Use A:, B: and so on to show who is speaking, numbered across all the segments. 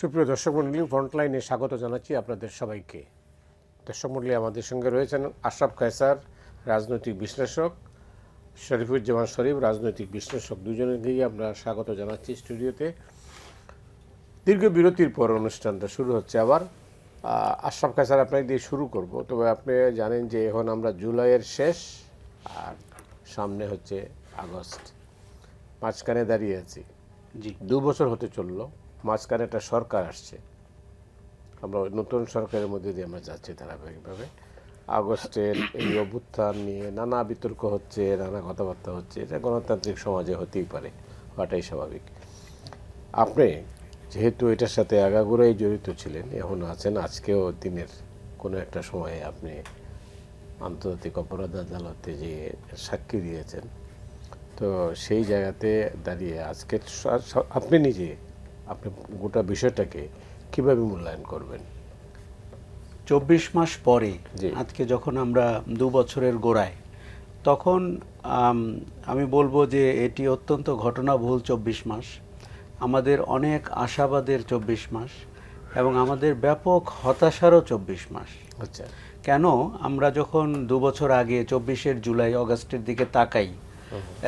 A: সুপ্রিয় দর্শক মণ্ডলী, ফ্রন্টলাইনে স্বাগত জানাচ্ছি আপনাদের সবাইকে। দর্শক মণ্ডলী, আমাদের সঙ্গে রয়েছেন আশরাফ কায়সার, রাজনৈতিক বিশ্লেষক, শরীফুজ্জামান শরীফ, রাজনৈতিক বিশ্লেষক। দুজনকেই আমরা স্বাগত জানাচ্ছি স্টুডিওতে। দীর্ঘ বিরতির পর অনুষ্ঠানটা শুরু হচ্ছে আবার। আশরাফ কায়সার, আপনাকে দিয়ে শুরু করব। তবে আপনি জানেন যে এখন আমরা জুলাইয়ের শেষ আর সামনে হচ্ছে আগস্ট, মাঝখানে দাঁড়িয়ে আছি।
B: জি,
A: 2 বছর হতে চললো, মাঝখানে একটা সরকার আসছে, আমরা নতুন সরকারের মধ্যে দিয়ে আমরা যাচ্ছি ধারাবাহিকভাবে। আগস্টের এই অভ্যুত্থান নিয়ে নানা বিতর্ক হচ্ছে, নানা কথাবার্তা হচ্ছে। এটা গণতান্ত্রিক সমাজে হতেই পারে, হওয়াটাই স্বাভাবিক। আপনি যেহেতু এটার সাথে আগাগোড়াই জড়িত ছিলেন, এখন আছেন, আজকেও দিনের কোনো একটা সময়ে আপনি আন্তর্জাতিক অপরাধ আদালতে যে সাক্ষী দিয়েছেন, তো সেই জায়গাতে দাঁড়িয়ে আজকে আপনি নিজে আপনি গোটা বিষয়টাকে কিভাবে মূল্যায়ন করবেন?
B: 24 মাস পরে
A: জি।
B: আজকে যখন আমরা 2 বছরের গোড়ায়, তখন আমি বলবো যে এটি অত্যন্ত ঘটনাবহুল 24 মাস, আমাদের অনেক আশাবাদের 24 মাস এবং আমাদের ব্যাপক হতাশারও 24 মাস।
A: আচ্ছা।
B: কেন? আমরা যখন 2 বছর আগে 24শে জুলাই অগাস্টের দিকে তাকাই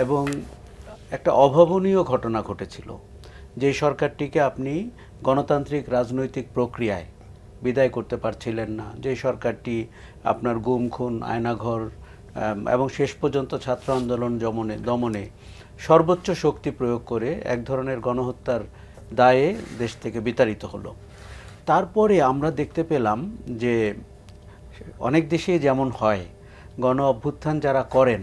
B: এবং একটা অভাবনীয় ঘটনা ঘটেছিল, যে সরকারটিকে আপনি গণতান্ত্রিক রাজনৈতিক প্রক্রিয়ায় বিদায় করতে পারছিলেন না, যে সরকারটি আপনার গুম খুন, আয়নাঘর এবং শেষ পর্যন্ত ছাত্র আন্দোলন দমনে সর্বোচ্চ শক্তি প্রয়োগ করে এক ধরনের গণহত্যার দায়ে দেশ থেকে বিতাড়িত হলো। তারপরে আমরা দেখতে পেলাম যে অনেক দেশে যেমন হয়, গণ অভ্যুত্থান যারা করেন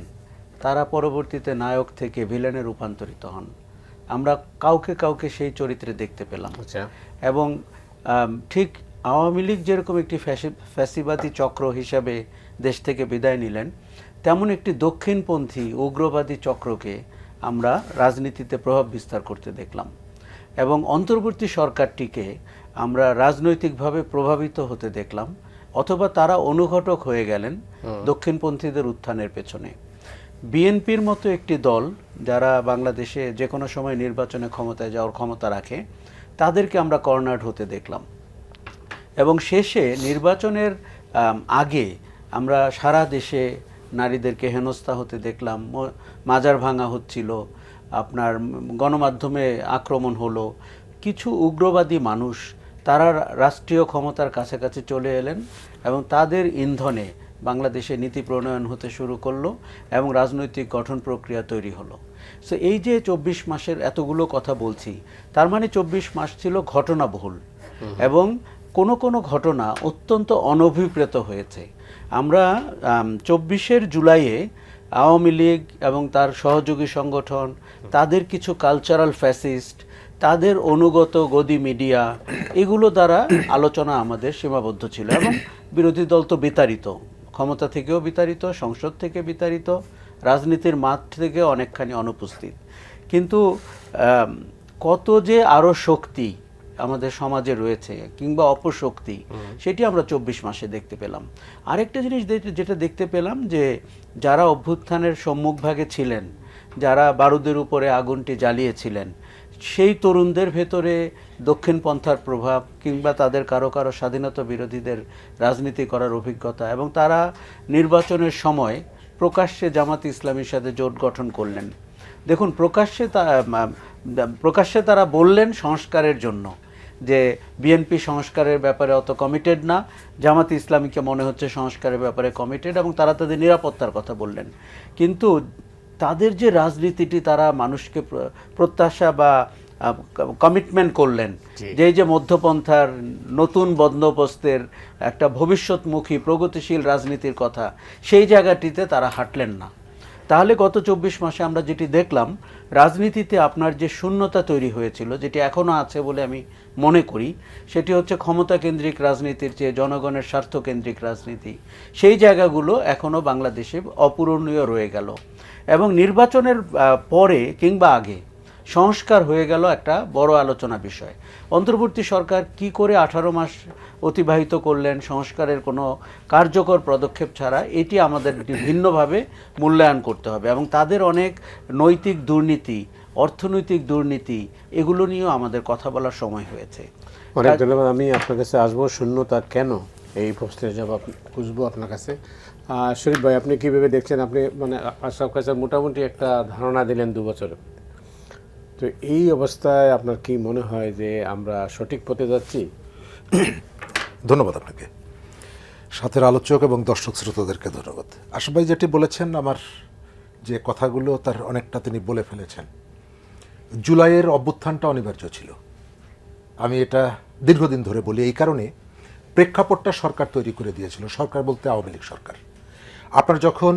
B: তারা পরবর্তীতে নায়ক থেকে ভিলেনে রূপান্তরিত হন। আমরা কাউকে কাউকে সেই চরিত্রে দেখতে পেলাম।
A: আচ্ছা।
B: এবং ঠিক আওয়ামী লীগ যেরকম একটি ফ্যাসিবাদী চক্র হিসাবে দেশ থেকে বিদায় নিলেন, তেমন একটি দক্ষিণপন্থী উগ্রবাদী চক্রকে আমরা রাজনীতিতে প্রভাব বিস্তার করতে দেখলাম। এবং অন্তর্বর্তী সরকারটিকে আমরা রাজনৈতিকভাবে প্রভাবিত হতে দেখলাম, অথবা তারা অনুঘটক হয়ে গেলেন দক্ষিণপন্থীদের উত্থানের পেছনে। বিএনপির মতো একটি দল যারা বাংলাদেশে যে কোনো সময় নির্বাচনে ক্ষমতায় যাওয়ার ক্ষমতা রাখে, তাদেরকে আমরা কর্নার্ড হতে দেখলাম। এবং শেষে নির্বাচনের আগে আমরা সারা দেশে নারীদেরকে হেনস্থা হতে দেখলাম, মাজার ভাঙা হচ্ছিল, আপনার গণমাধ্যমে আক্রমণ হলো। কিছু উগ্রবাদী মানুষ তারা রাষ্ট্রীয় ক্ষমতার কাছাকাছি চলে এলেন এবং তাদের ইন্ধনে বাংলাদেশে নীতি প্রণয়ন হতে শুরু করলো এবং রাজনৈতিক গঠন প্রক্রিয়া তৈরি হলো। সো এই যে 24 মাসের এতগুলো কথা বলছি, তার মানে 24 মাস ছিল ঘটনাবহুল এবং কোনো কোনো ঘটনা অত্যন্ত অনভিপ্রেত হয়েছে। আমরা 24শে জুলাইয়ে আওয়ামী লীগ এবং তার সহযোগী সংগঠন, তাদের কিছু কালচারাল ফ্যাসিস্ট, তাদের অনুগত গদি মিডিয়া, এগুলো দ্বারা আলোচনা আমাদের সীমাবদ্ধ ছিল এবং বিরোধী দল তো বিতাড়িত, ক্ষমতা থেকেও বিতাড়িত, সংসদ থেকে বিতাড়িত, রাজনীতির মাঠ থেকে অনেকখানি অনুপস্থিত। কিন্তু কত যে আরও শক্তি আমাদের সমাজে রয়েছে কিংবা অপশক্তি, সেটি আমরা 24 মাসে দেখতে পেলাম। আরেকটা জিনিস যেটা দেখতে পেলাম, যে যারা অভ্যুত্থানের সম্মুখভাগে ছিলেন, যারা বারুদের উপরে আগুনটি জ্বালিয়েছিলেন, সেই তরুণদের ভেতরে দক্ষিণপন্থার প্রভাব কিংবা তাদের কারো কারো স্বাধীনতা বিরোধীদের রাজনীতি করার অভিজ্ঞতা, এবং তারা নির্বাচনের সময় প্রকাশ্যে জামাত ইসলামীর সাথে জোট গঠন করলেন। দেখুন, প্রকাশ্যে তারা বললেন সংস্কারের জন্য, যে বিএনপি সংস্কারের ব্যাপারে অত কমিটেড না, জামাত ইসলামীকে মনে হচ্ছে সংস্কারের ব্যাপারে কমিটেড, এবং তারা তাদের নিরাপত্তার কথা বললেন। কিন্তু তাদের যে রাজনীতিটি তারা মানুষকে প্রত্যাশা বা কমিটমেন্ট করলেন, যে মধ্যপন্থার নতুন বন্দোবস্তের একটা ভবিষ্যৎমুখী প্রগতিশীল রাজনীতির কথা, সেই জায়গাটিতে তারা হাঁটলেন না। তাহলে গত 24 মাসে আমরা যেটি দেখলাম, রাজনীতিতে আপনার যে শূন্যতা তৈরি হয়েছিল, যেটি এখনও আছে বলে আমি মনে করি, সেটি হচ্ছে ক্ষমতা কেন্দ্রিক রাজনীতির চেয়ে জনগণের স্বার্থ কেন্দ্রিক রাজনীতি। সেই জায়গাগুলো এখনও বাংলাদেশে অপূরণীয় রয়ে গেল। এবং নির্বাচনের পরে কিংবা আগে সংস্কার হয়ে গেল একটা বড় আলোচনা বিষয়। অন্তর্বর্তী সরকার কি করে 18 মাস অতিবাহিত করলেন সংস্কারের কোনো কার্যকর পদক্ষেপ ছাড়া, এটি আমাদের ভিন্নভাবে মূল্যায়ন করতে হবে। এবং তাদের অনেক নৈতিক দুর্নীতি, অর্থনৈতিক দুর্নীতি, এগুলো নিয়েও আমাদের কথা বলার সময় হয়েছে।
A: অনেক ধন্যবাদ। আমি আপনার কাছে আসবো শূন্যতা কেন, এই প্রশ্নের জবাব খুঁজবো আপনার কাছে। শরীফ ভাই, আপনি কীভাবে দেখছেন? আপনি মানে আশরাফ কাছে মোটামুটি একটা ধারণা দিলেন 2 বছর। তো এই অবস্থায় আপনার কি মনে হয় যে আমরা সঠিক পথে যাচ্ছি?
C: ধন্যবাদ আপনাকে, সাথের আলোচক এবং দর্শক শ্রোতাদেরকে ধন্যবাদ। আশরাফ ভাই যেটি বলেছেন, আমার যে কথাগুলো তার অনেকটা তিনি বলে ফেলেছেন। জুলাইয়ের অভ্যুত্থানটা অনিবার্য ছিল, আমি এটা দীর্ঘদিন ধরে বলি। এই কারণে প্রেক্ষাপটটা সরকার তৈরি করে দিয়েছিল, সরকার বলতে আওয়ামী লীগ সরকার। আপনার যখন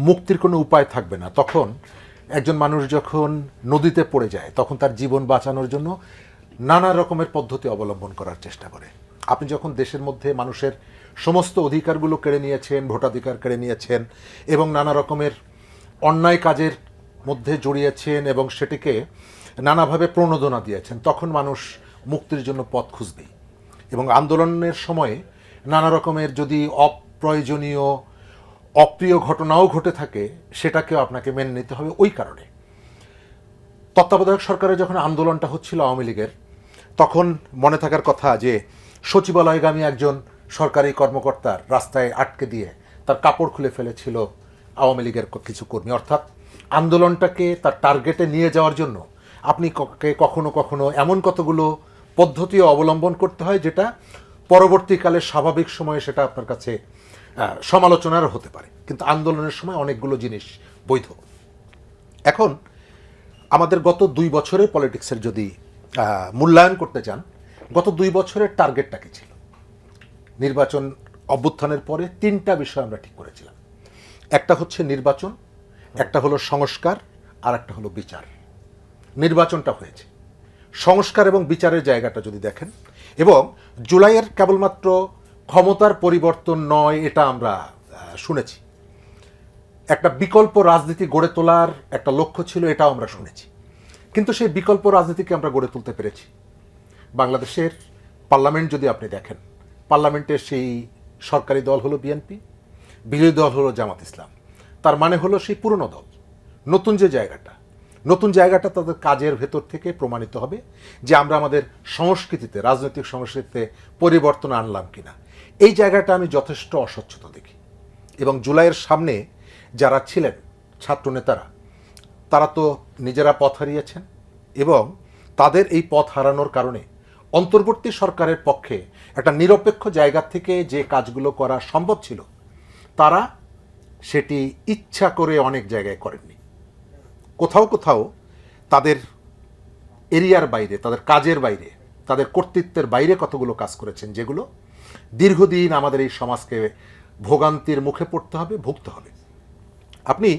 C: মুক্তির কোনো উপায় থাকবে না, তখন একজন মানুষ যখন নদীতে পড়ে যায়, তখন তার জীবন বাঁচানোর জন্য নানা রকমের পদ্ধতি অবলম্বন করার চেষ্টা করে। আপনি যখন দেশের মধ্যে মানুষের সমস্ত অধিকারগুলো কেড়ে নিয়েছেন, ভোটাধিকার কেড়ে নিয়েছেন এবং নানা রকমের অন্যায় কাজের মধ্যে জড়িয়েছেন এবং সেটিকে নানাভাবে প্রণোদনা দিয়েছেন, তখন মানুষ মুক্তির জন্য পথ খুঁজবেই। এবং আন্দোলনের সময়ে নানা রকমের যদি অপ্রয়োজনীয় অপ্রিয় ঘটনাও ঘটে থাকে, সেটাকেও আপনাকে মেনে নিতে হবে। ওই কারণে তত্ত্বাবধায়ক সরকারের যখন আন্দোলনটা হচ্ছিল আওয়ামী লীগের, তখন মনে থাকার কথা যে সচিবালয়গামী একজন সরকারি কর্মকর্তার রাস্তায় আটকে দিয়ে তার কাপড় খুলে ফেলেছিল আওয়ামী লীগের কিছু কর্মী। অর্থাৎ আন্দোলনটাকে তার টার্গেটে নিয়ে যাওয়ার জন্য আপনি কখনো কখনো এমন কতগুলো পদ্ধতিও অবলম্বন করতে হয়, যেটা পরবর্তীকালে স্বাভাবিক সময়ে সেটা আপনার কাছে সমালোচনারও হতে পারে, কিন্তু আন্দোলনের সময় অনেকগুলো জিনিস বৈধ। এখন আমাদের গত 2 বছরের পলিটিক্সের যদি মূল্যায়ন করতে চান, গত 2 বছরের টার্গেটটা কি ছিল? নির্বাচন অভ্যুত্থানের পরে 3টা বিষয় আমরা ঠিক করেছিলাম। একটা হচ্ছে নির্বাচন, একটা হলো সংস্কার, আর একটা হলো বিচার। নির্বাচনটা হয়েছে, সংস্কার এবং বিচারের জায়গাটা যদি দেখেন, এবং জুলাইয়ের কেবলমাত্র ক্ষমতার পরিবর্তন নয়, এটা আমরা শুনেছি। একটা বিকল্প রাজনীতি গড়ে তোলার একটা লক্ষ্য ছিল, এটাও আমরা শুনেছি। কিন্তু সেই বিকল্প রাজনীতিকে আমরা গড়ে তুলতে পেরেছি। বাংলাদেশের পার্লামেন্ট যদি আপনি দেখেন, পার্লামেন্টের সেই সরকারি দল হলো বিএনপি, বিরোধী দল হলো জামাত ইসলাম। তার মানে হলো সেই পুরনো দল। নতুন জায়গাটা তাদের কাজের ভেতর থেকে প্রমাণিত হবে যে আমরা আমাদের সংস্কৃতিতে, রাজনৈতিক সংস্কৃতিতে পরিবর্তন আনলাম কিনা। এই জায়গাটা আমি যথেষ্ট অস্বচ্ছতা দেখি। এবং জুলাইয়ের সামনে যারা ছিলেন ছাত্র নেতারা, তারা তো নিজেরা পথ হারিয়েছেন, এবং তাদের এই পথ হারানোর কারণে অন্তর্বর্তী সরকারের পক্ষে একটা নিরপেক্ষ জায়গা থেকে যে কাজগুলো করা সম্ভব ছিল, তারা সেটি ইচ্ছা করে অনেক জায়গায় করেননি। কোথাও কোথাও তাদের এরিয়ার বাইরে, তাদের কাজের বাইরে, তাদের কর্তৃত্বের বাইরে কতগুলো কাজ করেছেন, যেগুলো দীর্ঘদিন আমাদের এই সমাজকে ভোগান্তির মুখে পড়তে হবে, ভুগতে হবে। আপনি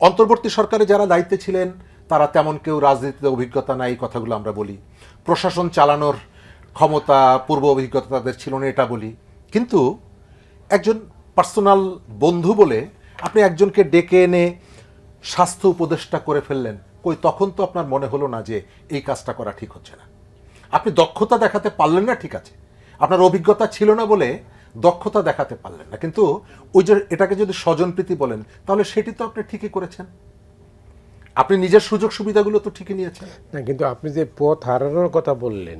C: অন্তর্বর্তী সরকারে যারা দায়িত্বে ছিলেন, তারা তেমন কেউ রাজনীতিতে অভিজ্ঞতা নাই, কথাগুলো আমরা বলি। প্রশাসন চালানোর ক্ষমতা, পূর্ব অভিজ্ঞতা তাদের ছিল না, এটা বলি। কিন্তু একজন পার্সোনাল বন্ধু বলে আপনি একজনকে ডেকে এনে স্বাস্থ্য উপদেষ্টা করে ফেললেন, কই তখন তো আপনার মনে হলো না যে এই কাজটা করা ঠিক হচ্ছে না? আপনি দক্ষতা দেখাতে পারলেন না, ঠিক আছে, আপনার অভিজ্ঞতা ছিল না বলে দক্ষতা দেখাতে পারলেন না, কিন্তু ওই যে এটাকে যদি স্বজনপ্রীতি বলেন, তাহলে সেটি তো আপনি ঠিকই করেছেন। আপনি নিজের সুযোগ সুবিধাগুলো তো ঠিকই নিয়েছেন
A: না, কিন্তু আপনি যে পথ হারানোর কথা বললেন,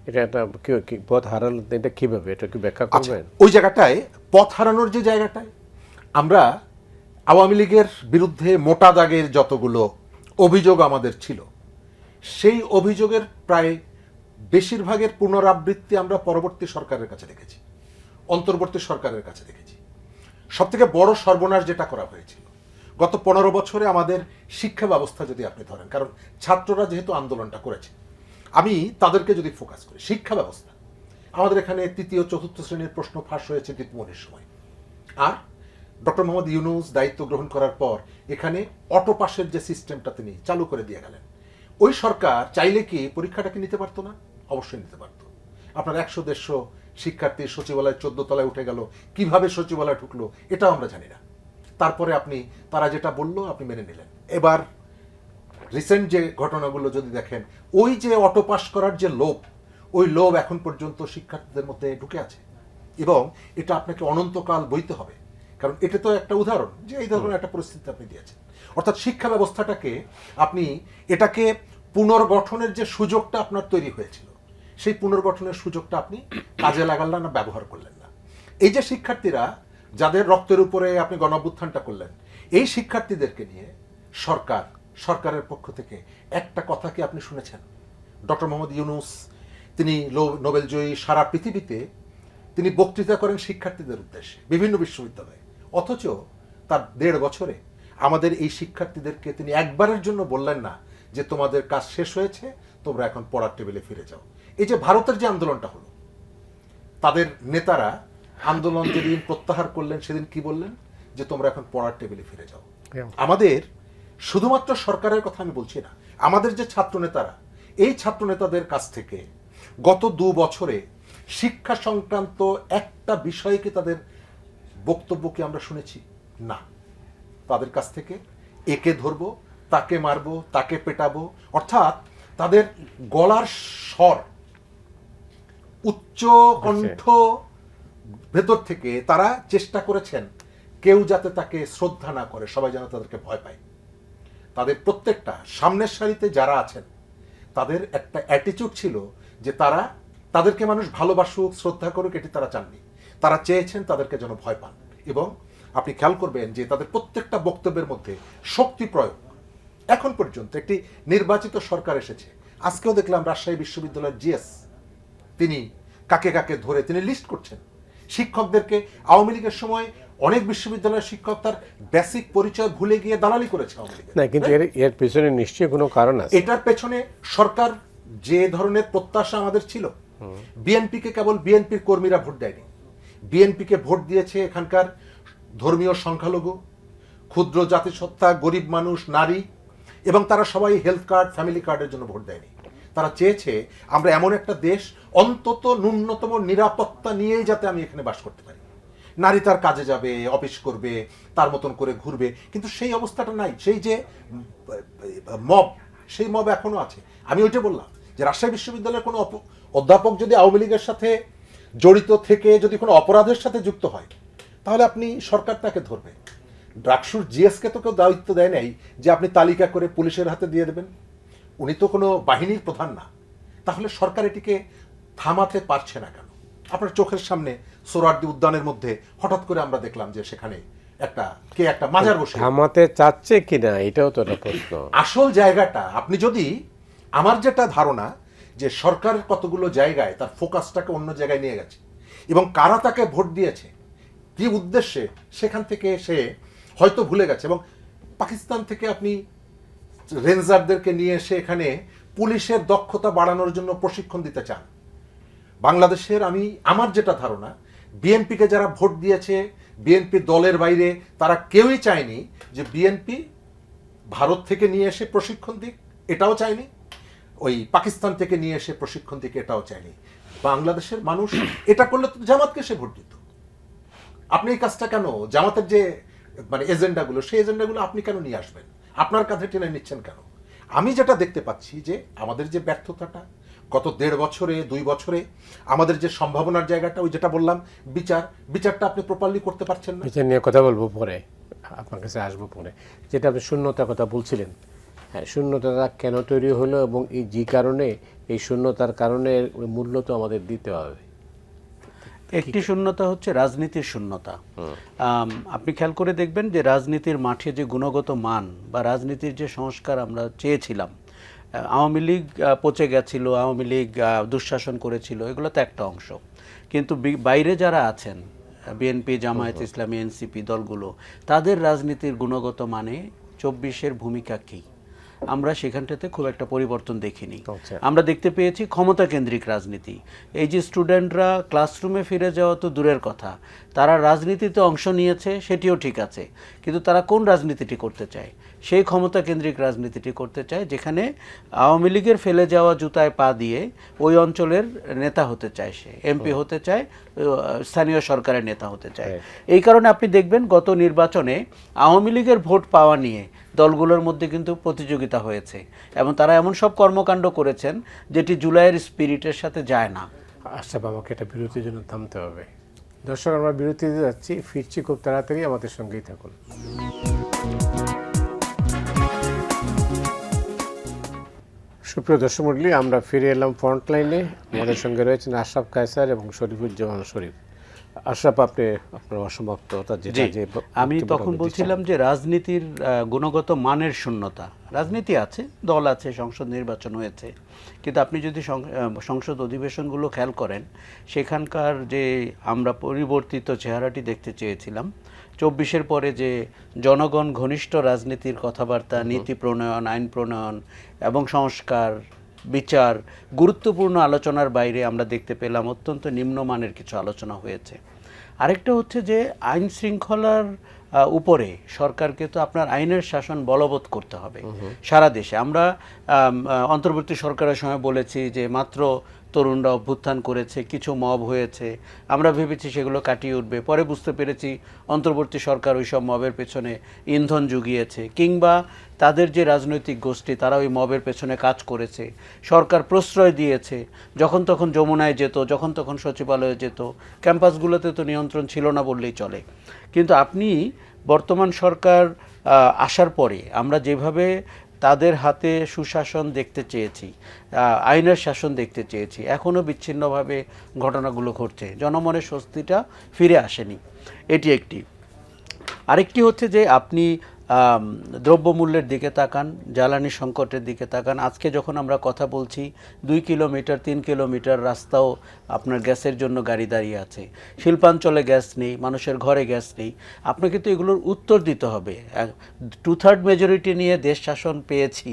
A: এটা একটা পথ হারানো, এটা কিভাবে, এটা কি ব্যাখ্যা করবেন?
C: ওই জায়গাটায় পথ হারানোর যে জায়গাটায় আমরা আওয়ামী লীগের বিরুদ্ধে মোটা দাগের যতগুলো অভিযোগ আমাদের ছিল, সেই অভিযোগের প্রায় বেশিরভাগের পুনরাবৃত্তি আমরা পরবর্তী সরকারের কাছে দেখেছি, অন্তর্বর্তী সরকারের কাছে দেখেছি। সবথেকে বড় সর্বনাশ যেটা করা হয়েছিল গত 15 বছরে আমাদের শিক্ষা ব্যবস্থা যদি আপনি ধরেন, কারণ ছাত্ররা যেহেতু আন্দোলনটা করেছে, আমি তাদেরকে যদি ফোকাস করি, শিক্ষা ব্যবস্থা আমাদের এখানে 3য় 4র্থ শ্রেণীর প্রশ্ন ফাঁস হয়েছে টিপমনির সময়। আর ডক্টর মোহাম্মদ ইউনূস দায়িত্ব গ্রহণ করার পর এখানে অটো পাসের যে সিস্টেমটা তিনি চালু করে দিয়ে গেলেন, ওই সরকার চাইলে কি পরীক্ষাটাকে নিতে পারতো না? অবশ্যই নিতে পারতো। আপনার 100-150 শিক্ষার্থী সচিবালয় 14 তলায় উঠে গেল, কিভাবে সচিবালয় ঢুকলো এটাও আমরা জানি না। তারপরে আপনি তারা যেটা বললো আপনি মেনে নিলেন। এবার রিসেন্ট যে ঘটনাগুলো যদি দেখেন, ওই যে অটো পাস করার যে লোভ, ওই লোভ এখন পর্যন্ত শিক্ষার্থীদের মধ্যে ঢুকে আছে, এবং এটা আপনাকে অনন্তকাল বইতে হবে। কারণ এটা তো একটা উদাহরণ যে এই ধরনের একটা পরিস্থিতি আপনি দিয়েছেন। অর্থাৎ শিক্ষা ব্যবস্থাটাকে আপনি এটাকে পুনর্গঠনের যে সুযোগটা আপনার তৈরি হয়েছিল, সেই পুনর্গঠনের সুযোগটা আপনি কাজে লাগালেন না, ব্যবহার করলেন না। এই যে শিক্ষার্থীরা যাদের রক্তের উপরে আপনি গণঅভ্যুত্থানটা করলেন, এই শিক্ষার্থীদেরকে নিয়ে সরকারের পক্ষ থেকে একটা কথা কি আপনি শুনেছেন? ডক্টর মোহাম্মদ ইউনূস, তিনি নোবেলজয়ী, সারা পৃথিবীতে তিনি বক্তৃতা করেন শিক্ষার্থীদের উদ্দেশ্যে বিভিন্ন বিশ্ববিদ্যালয়ে, অথচ তার 1.5 বছরে আমাদের এই শিক্ষার্থীদেরকে তিনি একবারের জন্য বললেন না যে তোমাদের কাজ শেষ হয়েছে, তোমরা এখন পড়ার টেবিলে ফিরে যাও। এই যে ভারতের যে আন্দোলনটা হলো, তাদের নেতারা আন্দোলন যেদিন প্রত্যাহার করলেন সেদিন কি বললেন? যে তোমরা এখন পড়ার টেবিলে ফিরে যাও। আমাদের শুধুমাত্র সরকারের কথা আমি বলছি না, আমাদের যে ছাত্র নেতারা, এই ছাত্র নেতাদের কাছ থেকে গত 2 বছরে শিক্ষা সংক্রান্ত একটা বিষয়কে তাদের বক্তব্য কি আমরা শুনেছি? না। তাদের কাছ থেকে একে ধরবো, তাকে মারবো, তাকে পেটাবো, অর্থাৎ তাদের গলার স্বর, উচ্চ কণ্ঠ ভেতর থেকে তারা চেষ্টা করেছেন কেউ যাতে তাকে শ্রদ্ধা না করে, সবাই যেন তাদেরকে ভয় পায়। তাদের প্রত্যেকটা সামনের সারিতে যারা আছেন তাদের একটা অ্যাটিটিউড ছিল যে তাদেরকে মানুষ ভালোবাসুক, শ্রদ্ধা করুক, এটি তারা চাননি। তারা চেয়েছেন তাদেরকে যেন ভয় পান। এবং আপনি খেয়াল করবেন যে তাদের প্রত্যেকটা বক্তব্যের মধ্যে শক্তি প্রয়োগ। এখন পর্যন্ত একটি নির্বাচিত সরকার এসেছে, আজকেও দেখলাম রাজশাহী বিশ্ববিদ্যালয়ের জিএস তিনি কাকে কাকে ধরে তিনি লিস্ট করছেন। শিক্ষকদেরকে আওয়ামী লীগের সময় অনেক বিশ্ববিদ্যালয়ের শিক্ষক তার বেসিক পরিচয় ভুলে গিয়ে দালালি করেছে আওয়ামী লীগ।
A: না, কিন্তু এর পেছনে নিশ্চয়ই কোনো কারণ আছে।
C: এটার পেছনে সরকার যে ধরনের প্রত্যাশা আমাদের ছিল, বিএনপিকে কেবল বিএনপির কর্মীরা ভোট দেয়নি, বিএনপিকে ভোট দিয়েছে এখানকার ধর্মীয় সংখ্যালঘু, ক্ষুদ্র জাতিসত্তা, গরিব মানুষ, নারী, এবং তারা সবাই হেলথ কার্ড, ফ্যামিলি কার্ডের জন্য ভোট দেয়নি। তারা চেয়েছে আমরা এমন একটা দেশ, অন্তত ন্যূনতম নিরাপত্তা নিয়েই যাতে আমি এখানে বাস করতে পারি। নারী তার কাজে যাবে, অফিস করবে, তার মতন করে ঘুরবে, কিন্তু সেই অবস্থাটা নাই। সেই যে মব, সেই মব এখনো আছে। আমি ওইটা বললাম যে রাজশাহী বিশ্ববিদ্যালয়ের কোনো অধ্যাপক যদি আওয়ামী লীগের সাথে জড়িত থেকে যদি কোনো অপরাধের সাথে যুক্ত হয়, তাহলে আপনি সরকার তাকে ধরবে। ডাকসুর জিএসকে তো কেউ দায়িত্ব দেয় নাই যে আপনি তালিকা করে পুলিশের হাতে দিয়ে দেবেন, উনি তো কোনো বাহিনীর প্রধান না। তাহলে সরকার এটিকে থামাতে পারছে না কেন? আপনার চোখের সামনে সোহরাওয়ার্দী উদ্যানের মধ্যে হঠাৎ করে আমরা দেখলাম যে সেখানে একটা মাজার বসে।
A: থামাতে চাচ্ছে কিনা এটাও তো একটা প্রশ্ন।
C: আসল জায়গাটা আপনি যদি, আমার যেটা ধারণা যে সরকারের কতগুলো জায়গায় তার ফোকাসটাকে অন্য জায়গায় নিয়ে গেছে, এবং কারা তাকে ভোট দিয়েছে, কি উদ্দেশ্যে, সেখান থেকে সে হয়তো ভুলে গেছে। এবং পাকিস্তান থেকে আপনি রেঞ্জারদেরকে নিয়ে এসে এখানে পুলিশের দক্ষতা বাড়ানোর জন্য প্রশিক্ষণ দিতে চান। বাংলাদেশের আমার যেটা ধারণা, বিএনপিকে যারা ভোট দিয়েছে, বিএনপি দলের বাইরে তারা কেউই চায়নি যে বিএনপি ভারত থেকে নিয়ে এসে প্রশিক্ষণ দিক, এটাও চায়নি। ওই পাকিস্তান থেকে নিয়ে এসে প্রশিক্ষণ দিক, এটাও চায়নি। বাংলাদেশের মানুষ এটা করলে তো জামাতকে সে ভোট দিত। আপনি এই কাজটা কেন, জামাতের যে এজেন্ডাগুলো, সেই এজেন্ডাগুলো আপনি কেন নিয়ে আসবেন? আপনার কাঁধে টেনে নিচ্ছেন কেন? আমি যেটা দেখতে পাচ্ছি যে আমাদের যে ব্যর্থতাটা গত 1.5 বছরে, 2 বছরে আমাদের যে সম্ভাবনার জায়গাটা, ওই যেটা বললাম বিচারটা আপনি প্রপারলি করতে পারছেন না।
A: বিচার নিয়ে কথা বলবো পরে, আপনার কাছে আসবো পরে। যেটা আপনি শূন্যতার কথা বলছিলেন, হ্যাঁ, শূন্যতাটা কেন তৈরি হলো এবং এই যে কারণে, এই শূন্যতার কারণে মূল্য তো আমাদের দিতে হবে।
B: একটি শূন্যতা হচ্ছে রাজনীতির শূন্যতা। আপনি খেয়াল করে দেখবেন যে রাজনীতির মাঠে যে গুণগত মান বা রাজনীতির যে সংস্কার আমরা চেয়েছিলাম, আওয়ামী লীগ পচে গেছিল, আওয়ামী লীগ দুঃশাসন করেছিল, এগুলো তো একটা অংশ। কিন্তু বাইরে যারা আছেন, বিএনপি, জামায়াত ইসলামী, এনসিপি দলগুলো, তাদের রাজনীতির গুণগত মানে 24-এর ভূমিকা কী, আমরা সেখানটাতে খুব একটা পরিবর্তন দেখিনি। আমরা দেখতে পেয়েছি ক্ষমতা কেন্দ্রিক রাজনীতি। এই যে স্টুডেন্টরা ক্লাসরুমে ফিরে যাওয়া তো দূরের কথা, তারা রাজনীতিতে অংশ নিয়েছে, সেটিও ঠিক আছে, কিন্তু তারা কোন রাজনীতিটি করতে চায়? সেই ক্ষমতা কেন্দ্রিক রাজনীতিটি করতে চায়, যেখানে আওয়ামী লীগের ফেলে যাওয়া জুতায় পা দিয়ে ওই অঞ্চলের নেতা হতে চায়, সে এমপি হতে চায়, স্থানীয় সরকারের নেতা হতে চায়। এই কারণে আপনি দেখবেন গত নির্বাচনে আওয়ামী লীগের ভোট পাওয়া নিয়ে দলগুলোর মধ্যে কিন্তু প্রতিযোগিতা হয়েছে, এবং তারা এমন সব কর্মকাণ্ড করেছেন যেটি জুলাইয়ের স্পিরিটের সাথে যায় না।
A: আচ্ছা, আমাকে এটা বিরতির জন্য থামতে হবে। দর্শক, আমরা বিরতিতে যাচ্ছি, ফিরছি খুব তাড়াতাড়ি, আমাদের সঙ্গেই থাকুন। সুপ্রিয় দর্শক মণ্ডলী, আমরা ফিরে এলাম ফ্রন্টলাইনে। আমাদের সঙ্গে রয়েছেন আশরাফ কায়সার এবং শরীফুজ্জামান শরীফ। আশরাফ, আপনি আপনার অসমাপ্ততা যেটা যে
B: আমি তখন বলছিলাম যে রাজনীতির গুণগত মানের শূন্যতা। রাজনীতি আছে, দল আছে, সংসদ নির্বাচন হয়েছে, কিন্তু আপনি যদি সংসদ অধিবেশনগুলো খেয়াল করেন, সেখানকার যে আমরা পরিবর্তিত চেহারাটি দেখতে চেয়েছিলাম, 24-এর পরে যে জনগণ ঘনিষ্ঠ রাজনীতির কথাবার্তা, নীতি প্রণয়ন, আইন প্রণয়ন এবং সংস্কার, বিচার, গুরুত্বপূর্ণ আলোচনার বাইরে আমরা দেখতে পেলাম অত্যন্ত নিম্নমানের কিছু আলোচনা হয়েছে। আরেকটা হচ্ছে যে আইন শৃঙ্খলার উপরে সরকারকে তো আপনার আইনের শাসন বলবৎ করতে হবে সারা দেশে। আমরা অন্তর্বর্তী সরকারের সময় বলেছি যে মাত্র তরুণরা অভ্যুত্থান করেছে, কিছু মব হয়েছে, আমরা ভেবেছি সেগুলো কাটিয়ে উঠবে। পরে বুঝতে পেরেছি অন্তর্বর্তী সরকার ওই সব মবের পেছনে ইন্ধন জুগিয়েছে, কিংবা তাদের যে রাজনৈতিক গোষ্ঠী তারা ওই মবের পেছনে কাজ করেছে। সরকার প্রশ্রয় দিয়েছে, যখন তখন যমুনায় যেত, যখন তখন সচিবালয়ে যেত, ক্যাম্পাসগুলোতে তো নিয়ন্ত্রণ ছিল না বললেই চলে। কিন্তু আপনি বর্তমান সরকার আসার পরে আমরা যেভাবে তাদের হাতে সুশাসন দেখতে চেয়েছি, আইনের শাসন দেখতে চেয়েছি, এখনও বিচ্ছিন্নভাবে ঘটনাগুলো ঘটছে, জনমনের স্বস্তিটা ফিরে আসেনি। এটি একটি। আরেকটি হচ্ছে যে আপনি দ্রব্যমূল্যের দিকে তাকান, জ্বালানি সংকটের দিকে তাকান। আজকে যখন আমরা কথা বলছি 2 কিলোমিটার 3 কিলোমিটার রাস্তাও আপনার গ্যাসের জন্য গাড়ি দাঁড়িয়ে আছে। শিল্পাঞ্চলে গ্যাস নেই, মানুষের ঘরে গ্যাস নেই। আপনাকে তো এগুলোর উত্তর দিতে হবে। 2/3 মেজরিটি নিয়ে দেশ শাসন পেয়েছি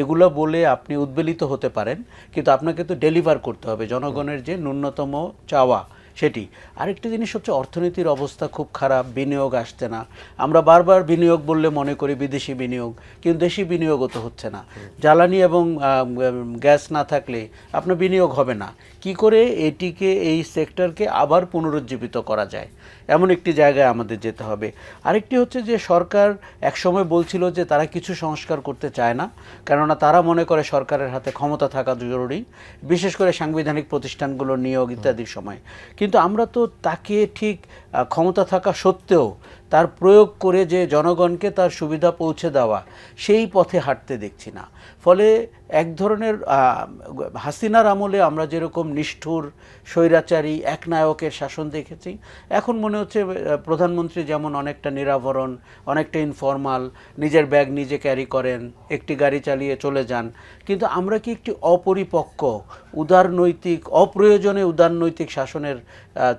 B: এগুলো বলে আপনি উদ্বেলিত হতে পারেন, কিন্তু আপনাকে তো ডেলিভার করতে হবে জনগণের যে ন্যূনতম চাওয়া সেটি। আরেকটি জিনিস হচ্ছে অর্থনীতির অবস্থা খুব খারাপ, বিনিয়োগ আসছে না। আমরা বারবার বিনিয়োগ বললে মনে করি বিদেশি বিনিয়োগ, কিন্তু দেশি বিনিয়োগও তো হচ্ছে না। জ্বালানি এবং গ্যাস না থাকলে আপনার বিনিয়োগ হবে না। কি করে এটিকে, এই সেক্টরকে আবার পুনরুজ্জীবিত করা যায়, এমন একটি জায়গায় আমাদের যেতে হবে। আরেকটি হচ্ছে যে সরকার একসময় বলছিল যে তারা কিছু সংস্কার করতে চায় না, কেননা তারা মনে করে সরকারের হাতে ক্ষমতা থাকা জরুরি, বিশেষ করে সাংবিধানিক প্রতিষ্ঠানগুলোর নিয়োগ ইত্যাদির সময়। কিন্তু আমরা তো তাকে ঠিক ক্ষমতা থাকা সত্ত্বেও তার প্রয়োগ করে যে জনগণকে তার সুবিধা পৌঁছে দেওয়া, সেই পথে হাঁটতে দেখছি না। ফলে এক ধরনের হাসিনার আমলে আমরা যেরকম নিষ্ঠুর, স্বৈরাচারী, একনায়কের শাসন দেখেছি, এখন মনে হচ্ছে প্রধানমন্ত্রী যেমন অনেকটা নিরাভরণ, অনেকটা ইনফর্মাল, নিজের ব্যাগ নিজে ক্যারি করেন, একটি গাড়ি চালিয়ে চলে যান। কিন্তু আমরা কি একটি অপরিপক্ক, উদারনৈতিক, অপ্রয়োজনে উদারনৈতিক শাসনের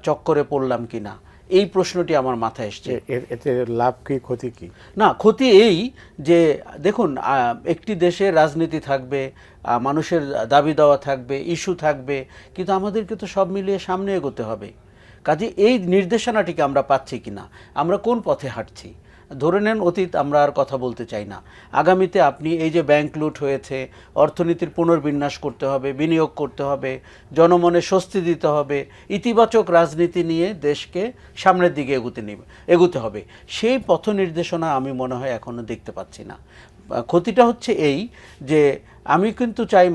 B: চক্করে পড়লাম কিনা, এই প্রশ্নটি আমার মাথায় এসছে।
A: এতে লাভ কি ক্ষতি কি?
B: না, ক্ষতি এই যে দেখুন, একটি দেশে রাজনীতি থাকবে, মানুষের দাবি দেওয়া থাকবে, ইস্যু থাকবে, কিন্তু আমাদেরকে তো সব মিলিয়ে সামনে এগোতে হবে। কাজে এই নির্দেশনাটিকে আমরা পাচ্ছি কিনা, আমরা কোন পথে হাঁটছি। ধরে নেন অতীত আমরা আর কথা বলতে চাই না, আগামীতে আপনি এই যে ব্যাংক লুট হয়েছে, অর্থনীতির পুনর্বিন্যাস করতে হবে, বিনিয়োগ করতে হবে, জনমনে স্বস্তি দিতে হবে, ইতিবাচক রাজনীতি নিয়ে দেশকে সামনের দিকে এগুতে হবে। সেই পথ নির্দেশনা আমি মনে হয় এখনও দেখতে পাচ্ছি না। ক্ষতিটা হচ্ছে এই যে আমি কিন্তু চাই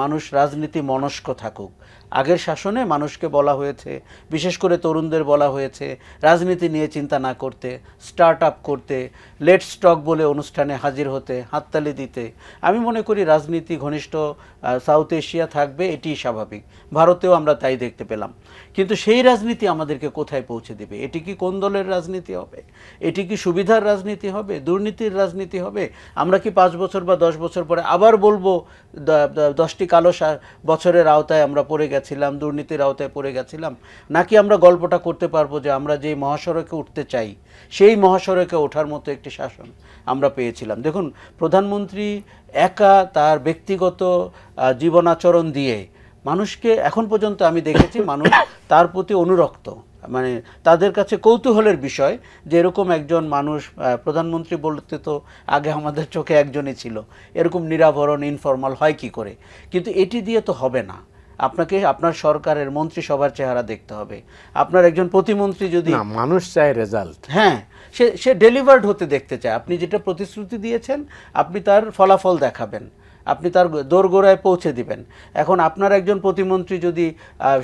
B: মানুষ রাজনীতি মনস্ক থাকুক। আগের শাসনে মানুষকে বলা হয়েছে, বিশেষ করে তরুণদের বলা হয়েছে রাজনীতি নিয়ে চিন্তা না করতে, স্টার্ট আপ করতে, লেটস টক বলে অনুষ্ঠানে হাজির হতে, হাততালি দিতে। আমি মনে করি রাজনীতি ঘনিষ্ঠ সাউথ এশিয়া থাকবে, এটিই স্বাভাবিক। ভারতেও আমরা তাই দেখতে পেলাম। কিন্তু সেই রাজনীতি আমাদেরকে কোথায় পৌঁছে দেবে? এটি কি কোন দলের রাজনীতি হবে? এটি কি সুবিধার রাজনীতি হবে, দুর্নীতির রাজনীতি হবে? আমরা কি 5 বছর বা 10 বছর পরে আবার বলবো 10টি কালো বছরের আওতায় আমরা পড়ে গেছিলাম, দুর্নীতির আওতায় পড়ে গেছিলাম? নাকি আমরা গল্পটা করতে পারবো যে আমরা যে মহাসড়কে উঠতে চাই সেই মহাসড়কে ওঠার মতো একটি শাসন আমরা পেয়েছিলাম? দেখুন, প্রধানমন্ত্রী একা তার ব্যক্তিগত জীবনাচরণ দিয়ে মানুষকে, এখন পর্যন্ত আমি দেখেছি মানুষ তার প্রতি অনুরক্ত, মানে তাদের কাছে কৌতূহলের বিষয় যে এরকম একজন মানুষ প্রধানমন্ত্রী বলতে তো আগে আমাদের চোখে একজনই ছিল, এরকম নিরাভরণ, ইনফর্মাল হয় কি করে? কিন্তু এটি দিয়ে তো হবে না। আপনাকে আপনার সরকারের মন্ত্রিসভার চেহারা দেখতে হবে। আপনার একজন প্রতিমন্ত্রী যদি,
A: মানুষ চায় রেজাল্ট,
B: হ্যাঁ, সে ডেলিভার্ড হতে দেখতে চায়। আপনি যেটা প্রতিশ্রুতি দিয়েছেন আপনি তার ফলাফল দেখাবেন। আপনি তার দোরগোড়ায় পৌঁছে দিবেন। এখন আপনার একজন প্রতিমন্ত্রী যদি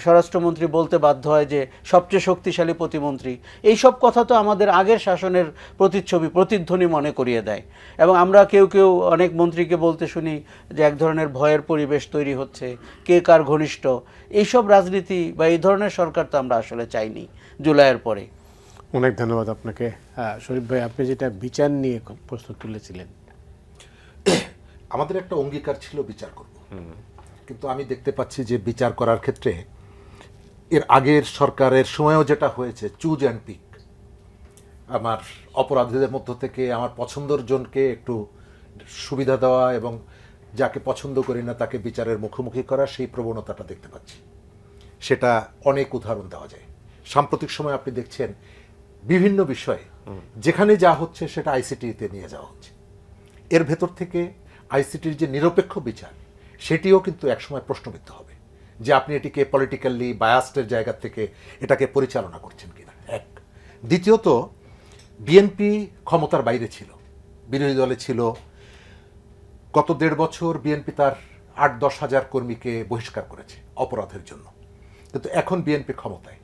B: স্বরাষ্ট্রমন্ত্রী বলতে বাধ্য হয় যে সবচেয়ে শক্তিশালী প্রতিমন্ত্রী, এই সব কথা তো আমাদের আগের শাসনের প্রতিচ্ছবি, প্রতিধ্বনি মনে করিয়ে দেয়। এবং আমরা কেউ কেউ অনেক মন্ত্রীকে বলতে শুনি যে এক ধরনের ভয়ের পরিবেশ তৈরি হচ্ছে, কে কার ঘনিষ্ঠ। এইসব রাজনীতি বা এই ধরনের সরকার তো আমরা আসলে চাইনি জুলাইয়ের পরে।
A: অনেক ধন্যবাদ আপনাকে। শরীফ ভাই, আপনি যেটা বিচার নিয়ে প্রশ্ন তুলেছিলেন,
C: আমাদের একটা অঙ্গীকার ছিল বিচার করব, কিন্তু আমি দেখতে পাচ্ছি যে বিচার করার ক্ষেত্রে এর আগের সরকারের সময়ও যেটা হয়েছে, চুজ অ্যান্ড পিক। আমার অপরাধীদের মধ্য থেকে আমার পছন্দের জনকে একটু সুবিধা দেওয়া এবং যাকে পছন্দ করি না তাকে বিচারের মুখোমুখি করা, সেই প্রবণতাটা দেখতে পাচ্ছি। সেটা অনেক উদাহরণ দেওয়া যায়। সাম্প্রতিক সময় আপনি দেখছেন বিভিন্ন বিষয়ে যেখানে যা হচ্ছে সেটা আইসিটিতে নিয়ে যাওয়া হচ্ছে। এর ভেতর থেকে আইসিটির যে নিরপেক্ষ বিচার, সেটিও কিন্তু একসময় প্রশ্নবিদ্ধ হবে যে আপনি এটিকে পলিটিক্যালি বায়াস্টের জায়গা থেকে এটাকে পরিচালনা করছেন কিনা। এক, দ্বিতীয়ত বিএনপি ক্ষমতার বাইরে ছিল, বিরোধী দলে ছিল। গত 1.5 বছর বিএনপি তার 8-10 হাজার কর্মীকে বহিষ্কার করেছে অপরাধের জন্য। কিন্তু এখন বিএনপি ক্ষমতায়,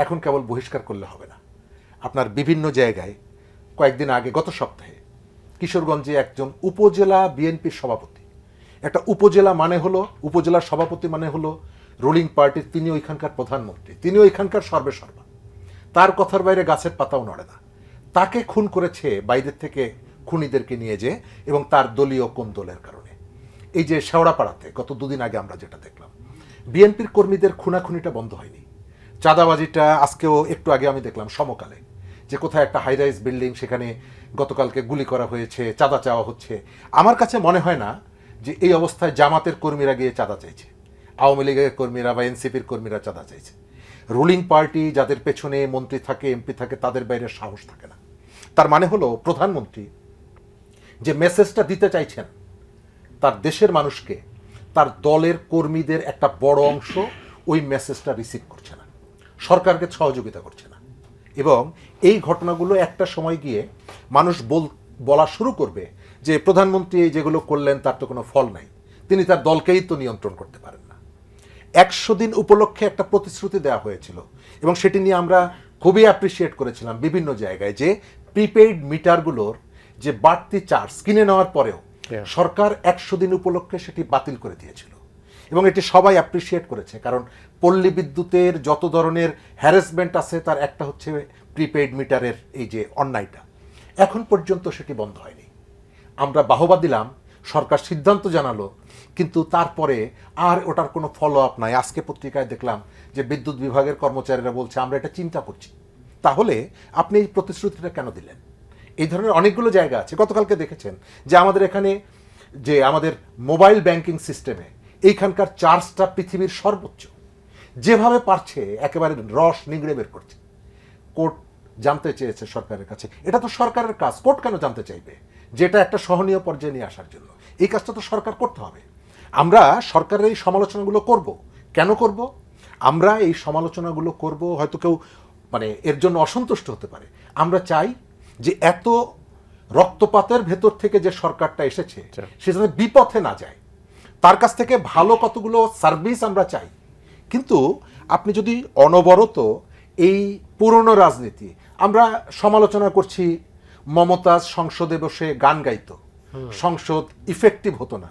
C: এখন কেবল বহিষ্কার করলে হবে না। আপনার বিভিন্ন জায়গায় কয়েকদিন আগে, গত সপ্তাহে কিশোরগঞ্জে একজন উপজেলা বিএনপির সভাপতি, একটা উপজেলা মানে হলো, উপজেলার সভাপতি মানে হলো রুলিং পার্টির, তিনি ওইখানকার প্রধানমন্ত্রী, তিনি ওইখানকার সর্বেসর্বা, তার কথার বাইরে গাছের পাতাও নড়ে না। তাকে খুন করেছে বাইরের থেকে খুনিদেরকে নিয়ে যে, এবং তার দলীয় কোন দলের কারণে। এই যে শেওড়াপাড়াতে গত 2 দিন আগে আমরা যেটা দেখলাম, বিএনপির কর্মীদের খুনাখুনিটা বন্ধ হয়নি। চাঁদাবাজিটা আজকেও একটু আগে আমি দেখলাম সমকালে, যে কোথায় একটা হাইরাইজ বিল্ডিং, সেখানে গতকালকে গুলি করা হয়েছে, চাঁদা চাওয়া হচ্ছে। আমার কাছে মনে হয় না যে এই অবস্থায় জামাতের কর্মীরা গিয়ে চাঁদা চাইছে, আওয়ামী লীগের কর্মীরা বা এনসিপির কর্মীরা চাঁদা চাইছে। রুলিং পার্টি যাদের পেছনে মন্ত্রী থাকে, এমপি থাকে, তাদের বাইরে সাহস থাকে না। তার মানে হলো প্রধানমন্ত্রী যে মেসেজটা দিতে চাইছেন তার দেশের মানুষকে, তার দলের কর্মীদের একটা বড় অংশ ওই মেসেজটা রিসিভ করছে না, সরকারকে সহযোগিতা করছে না। এবং এই ঘটনাগুলো একটা সময় গিয়ে মানুষ বলা শুরু করবে যে প্রধানমন্ত্রী যেগুলো করলেন তার তো কোনো ফল নাই, তিনি তার দলকেই তো নিয়ন্ত্রণ করতে পারেন না। 100 দিন উপলক্ষে একটা প্রতিশ্রুতি দেওয়া হয়েছিল এবং সেটি নিয়ে আমরা খুবই অ্যাপ্রিসিয়েট করেছিলাম বিভিন্ন জায়গায়, যে প্রিপেইড মিটারগুলোর যে বাড়তি চার্জ কিনে নেওয়ার পরেও সরকার 100 দিন উপলক্ষে সেটি বাতিল করে দিয়েছিল এবং এটি সবাই অ্যাপ্রিসিয়েট করেছে। কারণ পল্লী বিদ্যুতের যত ধরনের হ্যারাসমেন্ট আছে তার একটা হচ্ছে প্রিপেইড মিটারের এই যে অন্যায়টা, এখন পর্যন্ত সেটি বন্ধ হয়নি। আমরা বাহবা দিলাম, সরকার সিদ্ধান্ত জানালো, কিন্তু তারপরে আর ওটার কোনো ফলো আপ নাই। আজকে পত্রিকায় দেখলাম যে বিদ্যুৎ বিভাগের কর্মচারীরা বলছে আমরা এটা চিন্তা করছি। তাহলে আপনি এই প্রতিশ্রুতিটা কেন দিলেন? এই ধরনের অনেকগুলো জায়গা আছে। গতকালকে দেখেছেন যে আমাদের এখানে যে আমাদের মোবাইল ব্যাংকিং সিস্টেমে এইখানকার চার্জটা পৃথিবীর সর্বোচ্চ, যেভাবে পারছে একেবারে রস নিংড়ে বের করছে। কোর্ট জানতে চেয়েছে সরকারের কাছে, এটা তো সরকারের কাজ, কোর্ট কেন জানতে চাইবে? যেটা একটা সহনীয় পর্যায়ে নিয়ে আসার জন্য এই কাজটা তো সরকার করতে হবে। আমরা সরকারের এই সমালোচনাগুলো করব, কেন করব? আমরা এই সমালোচনাগুলো করব, হয়তো কেউ মানে এর জন্য অসন্তুষ্ট হতে পারে। আমরা চাই যে এত রক্তপাতের ভেতর থেকে যে সরকারটা এসেছে সে যেন বিপথে না যায়, তার কাছ থেকে ভালো কতগুলো সার্ভিস আমরা চাই। কিন্তু আপনি যদি অনবরত এই পুরনো রাজনীতি, আমরা সমালোচনা করছি মমতাজ সংসদে বসে গান গাইতো, সংসদ ইফেক্টিভ হতো না।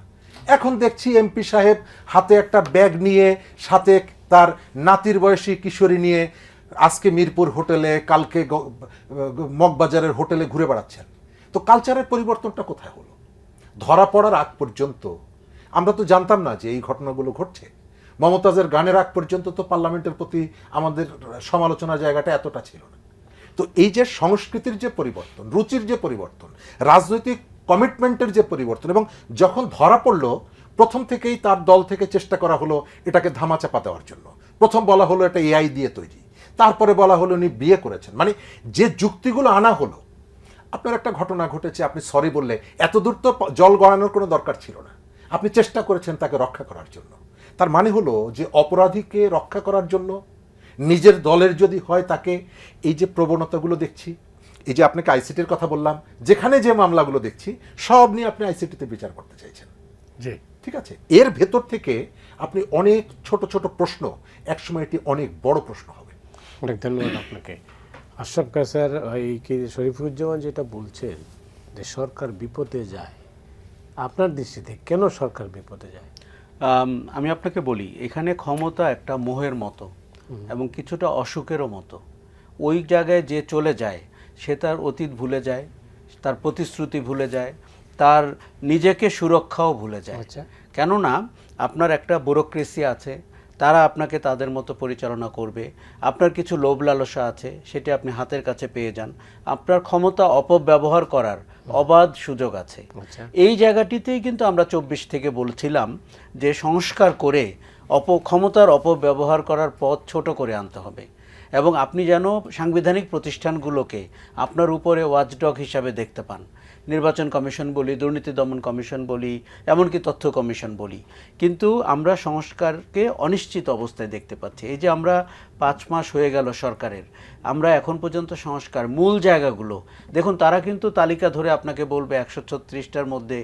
C: এখন দেখছি এমপি সাহেব হাতে একটা ব্যাগ নিয়ে, সাথে তার নাতির বয়সী কিশোরী নিয়ে আজকে মিরপুর হোটেলে, কালকে মগবাজারের হোটেলে ঘুরে বেড়াচ্ছেন। তো কালচারের পরিবর্তনটা কোথায় হলো? ধরা পড়ার আগ পর্যন্ত আমরা তো জানতাম না যে এই ঘটনাগুলো ঘটছে। মমতাজের গানের আগ পর্যন্ত তো পার্লামেন্টের প্রতি আমাদের সমালোচনার জায়গাটা এতটা ছিল না। তো এই যে সংস্কৃতির যে পরিবর্তন, রুচির যে পরিবর্তন, রাজনৈতিক কমিটমেন্টের যে পরিবর্তন, এবং যখন ধরা পড়লো প্রথম থেকেই তার দল থেকে চেষ্টা করা হলো এটাকে ধামাচাপা দেওয়ার জন্য। প্রথম বলা হলো এটা এআই দিয়ে তৈরি, তারপরে বলা হলো উনি বিয়ে করেছেন। মানে যে যুক্তিগুলো আনা হলো, আপনার একটা ঘটনা ঘটেছে, আপনি সরি বললে এত দূর তো জল গড়ানোর কোনো দরকার ছিল না, আপনি চেষ্টা করেছেন তাকে রক্ষা করার জন্য। তার মানে হলো যে অপরাধীকে রক্ষা করার জন্য নিজের দলের যদি হয় তাকে, এই যে প্রবণতাগুলো দেখছি, এই যে আপনাকে আইসিটির কথা বললাম, যেখানে যে মামলাগুলো দেখছি সব নিয়ে আপনি আইসিটিতে বিচার করতে চাইছেন।
A: জি,
C: ঠিক আছে, এর ভেতর থেকে আপনি অনেক ছোট ছোট প্রশ্ন, একসময় এটি অনেক বড় প্রশ্ন হবে।
A: অনেক ধন্যবাদ আপনাকে। আশরাফ স্যার, এই কি শরীফুজ্জামান যেটা বলছেন যে সরকার বিপদে যায়, আপনার দৃষ্টিতে কেন সরকার বিপদে যায়?
B: আমি আপনাকে বলি, এখানে ক্ষমতা একটা মোহের মতো এবং কিছুটা অসুখেরও মতো। ওই জায়গায় যে চলে যায় সে তার অতীত ভুলে যায়, তার প্রতিশ্রুতি ভুলে যায়, তার নিজেকে সুরক্ষাও ভুলে যায়।
A: আচ্ছা।
B: কেননা আপনার একটা ব্যুরোক্রেসি আছে, তারা আপনাকে তাদের মতো পরিচালনা করবে। আপনার কিছু লোভ লালসা আছে, সেটা আপনি হাতের কাছে পেয়ে যান। আপনার ক্ষমতা অপব্যবহার করার অবাধ সুযোগ আছে।
A: আচ্ছা।
B: এই জায়গাটিতেই কিন্তু আমরা 24 থেকে বলছিলাম যে সংস্কার করে ক্ষমতার অপব্যবহার করার পথ ছোট করে আনতে হবে এবং আপনি যেন সাংবিধানিক প্রতিষ্ঠানগুলোকে আপনার উপরে ওয়াচডগ হিসাবে দেখতে পান। নির্বাচন কমিশন বলি, দুর্নীতি দমন কমিশন বলি, এমনকি তথ্য কমিশন বলি, কিন্তু আমরা সংস্কারকে অনিশ্চিত অবস্থায় দেখতে পাচ্ছি। এই যে আমরা 5 মাস হয়ে গেল সরকারের, আমরা এখন পর্যন্ত সংস্কার মূল জায়গাগুলো দেখুন, তারা কিন্তু তালিকা ধরে আপনাকে বলবে 136টার মধ্যে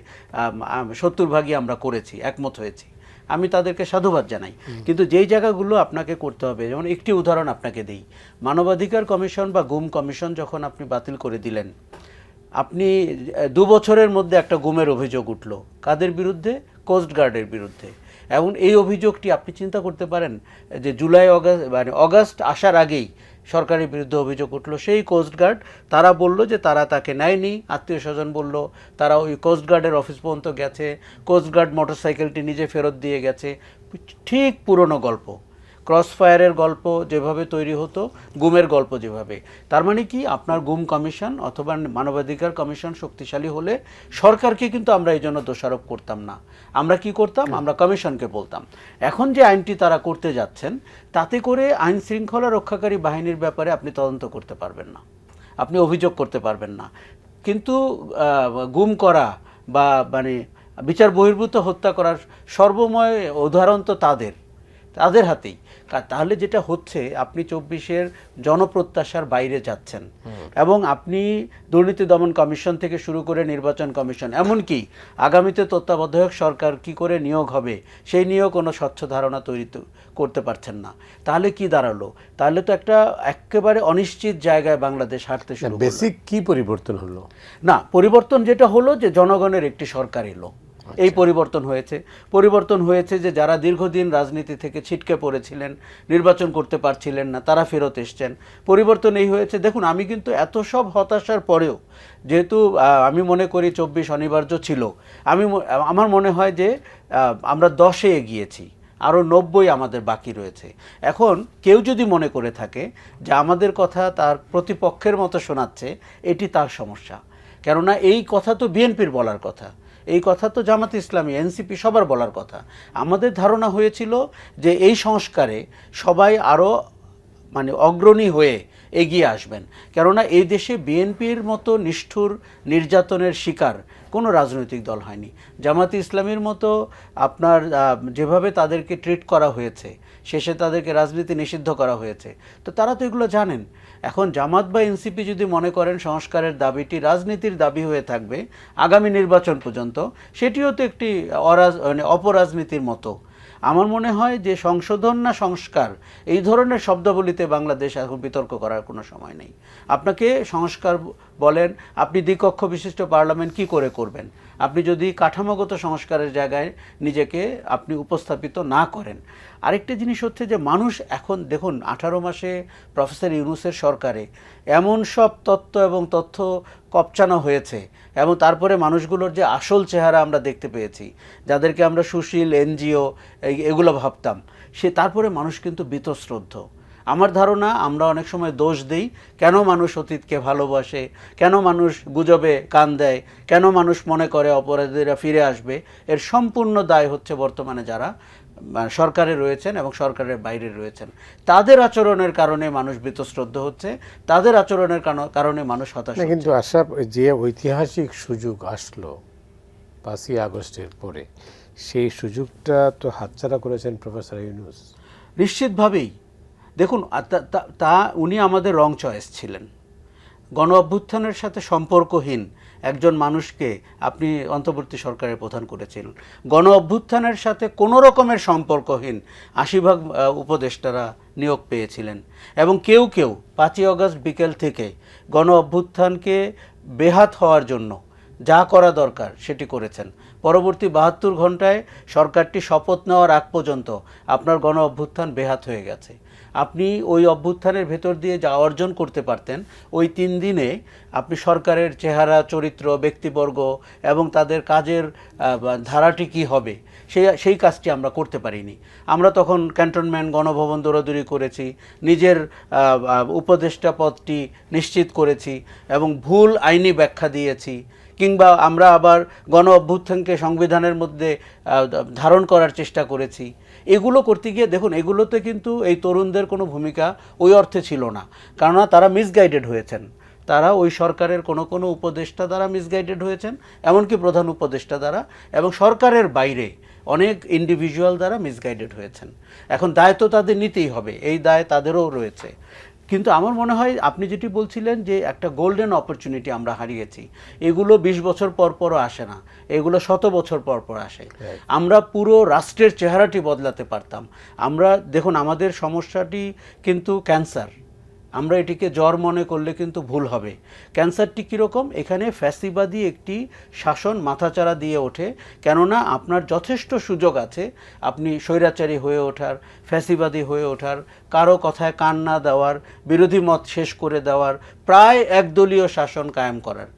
B: 70 ভাগই আমরা করেছি, একমত হয়েছি। আমি তাদেরকে সাধুবাদ জানাই, কিন্তু যেই জায়গাগুলো আপনাকে করতে হবে, যেমন একটি উদাহরণ আপনাকে দেই, মানবাধিকার কমিশন বা গুম কমিশন যখন আপনি বাতিল করে দিলেন, আপনি 2 বছরের মধ্যে একটা গুমের অভিযোগ উঠল, কাদের বিরুদ্ধে? কোস্টগার্ডের বিরুদ্ধে। এবং এই অভিযোগটি আপনি চিন্তা করতে পারেন যে জুলাই অগাস্ট আসার আগেই সরকারের বিরুদ্ধে অভিযোগ উঠল। সেই কোস্টগার্ড তারা বলল যে তারা তাকে নেয়নি, আত্মীয় স্বজন বলল তারা ওই কোস্টগার্ডের অফিস পর্যন্ত গেছে, কোস্টগার্ড মোটরসাইকেলটি নিজে ফেরত দিয়ে গেছে। ঠিক পুরনো গল্প, ক্রসফায়ারের গল্প যেভাবে তৈরি হতো, গুমের গল্প যেভাবে। তার মানে কি, আপনার গুম কমিশন অথবা মানবাধিকার কমিশন শক্তিশালী হলে সরকারকে কিন্তু আমরা এই জন্য দোষারোপ করতাম না। আমরা কি করতাম? আমরা কমিশনকে বলতাম। এখন যে আইনটি তারা করতে যাচ্ছেন, তাতে করে আইন শৃঙ্খলা রক্ষাকারী বাহিনীর ব্যাপারে আপনি তদন্ত করতে পারবেন না, আপনি অভিযোগ করতে পারবেন না। কিন্তু গুম করা বা বিচার বহির্ভূত হত্যা করার সর্বময় উদাহরণ তো তাদের হাতেই। তাহলে যেটা হচ্ছে, আপনি 24-এর জনপ্রত্যাশার বাইরে যাচ্ছেন এবং আপনি দুর্নীতি দমন কমিশন থেকে শুরু করে নির্বাচন কমিশন, এমনকি আগামীতে তত্ত্বাবধায়ক সরকার কি করে নিয়োগ হবে সেই নিয়েও কোনো স্বচ্ছ ধারণা তৈরি করতে পারছেন না। তাহলে কি দাঁড়ালো? তাহলে তো একটা একেবারে অনিশ্চিত জায়গায় বাংলাদেশ হাঁটতে শুরু করলো।
A: বেসিক কি পরিবর্তন হলো?
B: না, পরিবর্তন যেটা হলো যে জনগণের একটি সরকার এলো, এই পরিবর্তন হয়েছে যে যারা দীর্ঘদিন রাজনীতি থেকে ছিটকে পড়েছিলেন, নির্বাচন করতে পারছিলেন না, তারা ফেরত এসছেন। পরিবর্তন এই হয়েছে, দেখুন আমি কিন্তু এত সব হতাশার পরেও, যেহেতু আমি মনে করি 24 অনিবার্য ছিল, আমার মনে হয় যে আমরা 10-এ এগিয়েছি, আরও 90 আমাদের বাকি রয়েছে। এখন কেউ যদি মনে করে থাকে যে আমাদের কথা তার প্রতিপক্ষের মতো শোনাচ্ছে, এটি তার সমস্যা। কেননা এই কথা তো বিএনপির বলার কথা, এই কথা তো জামাত ইসলামী, এনসিপি সবার বলার কথা। আমাদের ধারণা হয়েছিল যে এই সংস্কারে সবাই আরও অগ্রণী হয়ে এগিয়ে আসবেন। কেননা এই দেশে বিএনপির মতো নিষ্ঠুর নির্যাতনের শিকার কোনো রাজনৈতিক দল হয়নি। জামাত ইসলামীর মতো আপনার যেভাবে তাদেরকে ট্রিট করা হয়েছে, শেষে তাদেরকে রাজনীতি নিষিদ্ধ করা হয়েছে, তো তারা তো এগুলো জানেন। এখন জামাত বা এনসিপি যদি মনে করেন সংস্কারের দাবিটি রাজনীতির দাবি হয়ে থাকবে আগামী নির্বাচন পর্যন্ত, সেটিও তো একটি অপরাজনীতির মতো। আমার মনে হয় যে সংশোধন না সংস্কার, এই ধরনের শব্দাবলীতে বাংলাদেশ এখন বিতর্ক করার কোনো সময় নেই। আপনাকে সংস্কার বলেন, আপনি দ্বিকক্ষ বিশিষ্ট পার্লামেন্ট কি করে করবেন আপনি যদি কাঠামোগত সংস্কারের জায়গায় নিজেকে আপনি উপস্থাপিত না করেন? আরেকটা জিনিস হচ্ছে যে মানুষ এখন দেখুন, 18 মাসে প্রফেসর ইউনূসের সরকারে এমন সব তত্ত্ব এবং তথ্য কপচানো হয়েছে, এবং তারপরে মানুষগুলোর যে আসল চেহারা আমরা দেখতে পেয়েছি, যাদেরকে আমরা সুশীল, এনজিও এগুলো ভাবতাম, তারপরে মানুষ কিন্তু বীতশ্রদ্ধ। আমার ধারণা আমরা অনেক সময় দোষ দিই, কেন মানুষ অতীতকে ভালোবাসে, কেন মানুষ গুজবে কান দেয়, কেন মানুষ মনে করে অপরাধীরা ফিরে আসবে। এর সম্পূর্ণ দায় হচ্ছে বর্তমানে যারা সরকারে রয়েছেন এবং সরকারের বাইরে রয়েছেন, তাদের আচরণের কারণে মানুষ বীতশ্রদ্ধ হচ্ছে, তাদের আচরণের কারণে মানুষ হতাশ হচ্ছে।
A: কিন্তু আশরাফ, যে ঐতিহাসিক সুযোগ আসলো 5ই আগস্টের পরে, সেই সুযোগটা তো হাতছাড়া করেছেন প্রফেসর ইউনূস।
B: নিশ্চিতভাবেই। দেখুন, উনি আমাদের রং চয়েস ছিলেন। গণ অভ্যুত্থানের সাথে সম্পর্কহীন একজন মানুষকে আপনি অন্তর্বর্তী সরকারের প্রধান করেছিলেন। গণ অভ্যুত্থানের সাথে কোনো রকমের সম্পর্কহীন 80 ভাগ উপদেষ্টারা নিয়োগ পেয়েছিলেন এবং কেউ কেউ 5ই আগস্ট বিকেল থেকে গণ অভ্যুত্থানকে বেহাত হওয়ার জন্য যা করা দরকার সেটি করেছেন। পরবর্তী 72 ঘন্টায় সরকারটি শপথ নেওয়ার আগ পর্যন্ত আপনার গণ অভ্যুত্থান বেহাত হয়ে গেছে। আপনি ওই অভ্যুত্থানের ভেতর দিয়ে যা অর্জন করতে পারতেন ওই 3 দিনে আপনি সরকারের চেহারা, চরিত্র, ব্যক্তিবর্গ এবং তাদের কাজের ধারাটি কী হবে সেই কাজটি আমরা করতে পারিনি। আমরা তখন ক্যান্টনমেন্ট, গণভবন দৌড়াদৌড়ি করেছি, নিজের উপদেষ্টা পদটি নিশ্চিত করেছি এবং ভুল আইনি ব্যাখ্যা দিয়েছি, কিংবা আমরা আবার গণ অভ্যুত্থানকে সংবিধানের মধ্যে ধারণ করার চেষ্টা করেছি। এগুলো করতে গিয়ে দেখুন, এগুলোতে কিন্তু এই তরুণদের কোনো ভূমিকা ওই অর্থে ছিল না, কেননা তারা মিসগাইডেড হয়েছেন। তারা ওই সরকারের কোনো উপদেষ্টা দ্বারা মিসগাইডেড হয়েছেন, এমনকি প্রধান উপদেষ্টা দ্বারা, এবং সরকারের বাইরে অনেক ইন্ডিভিজুয়াল দ্বারা মিসগাইডেড হয়েছেন। এখন দায় তো তাদের নিতেই হবে, এই দায় তাদেরও রয়েছে। কিন্তু আমার মনে হয় আপনি যেটি বলছিলেন যে একটা গোল্ডেন অপরচুনিটি আমরা হারিয়েছি, এগুলো 20 বছর পর পরও আসে না, এগুলো 100 বছর পর পর আসে। আমরা পুরো রাষ্ট্রের চেহারাটি বদলাতে পারতাম। আমরা দেখুন, আমাদের সমস্যাটি কিন্তু ক্যান্সার, আমরা এটিকে জ্বর মনে করলে কিন্তু ভুল হবে। ক্যান্সারটি কীরকম? এখানে ফ্যাসিবাদী একটি শাসন মাথাচাড়া দিয়ে ওঠে, কেননা আপনার যথেষ্ট সুযোগ আছে আপনি স্বৈরাচারী হয়ে ওঠার, ফ্যাসিবাদী হয়ে ওঠার, কারো কথায় কান না দেওয়ার, বিরোধী মত শেষ করে দেওয়ার, প্রায় একদলীয় শাসন কায়েম করার।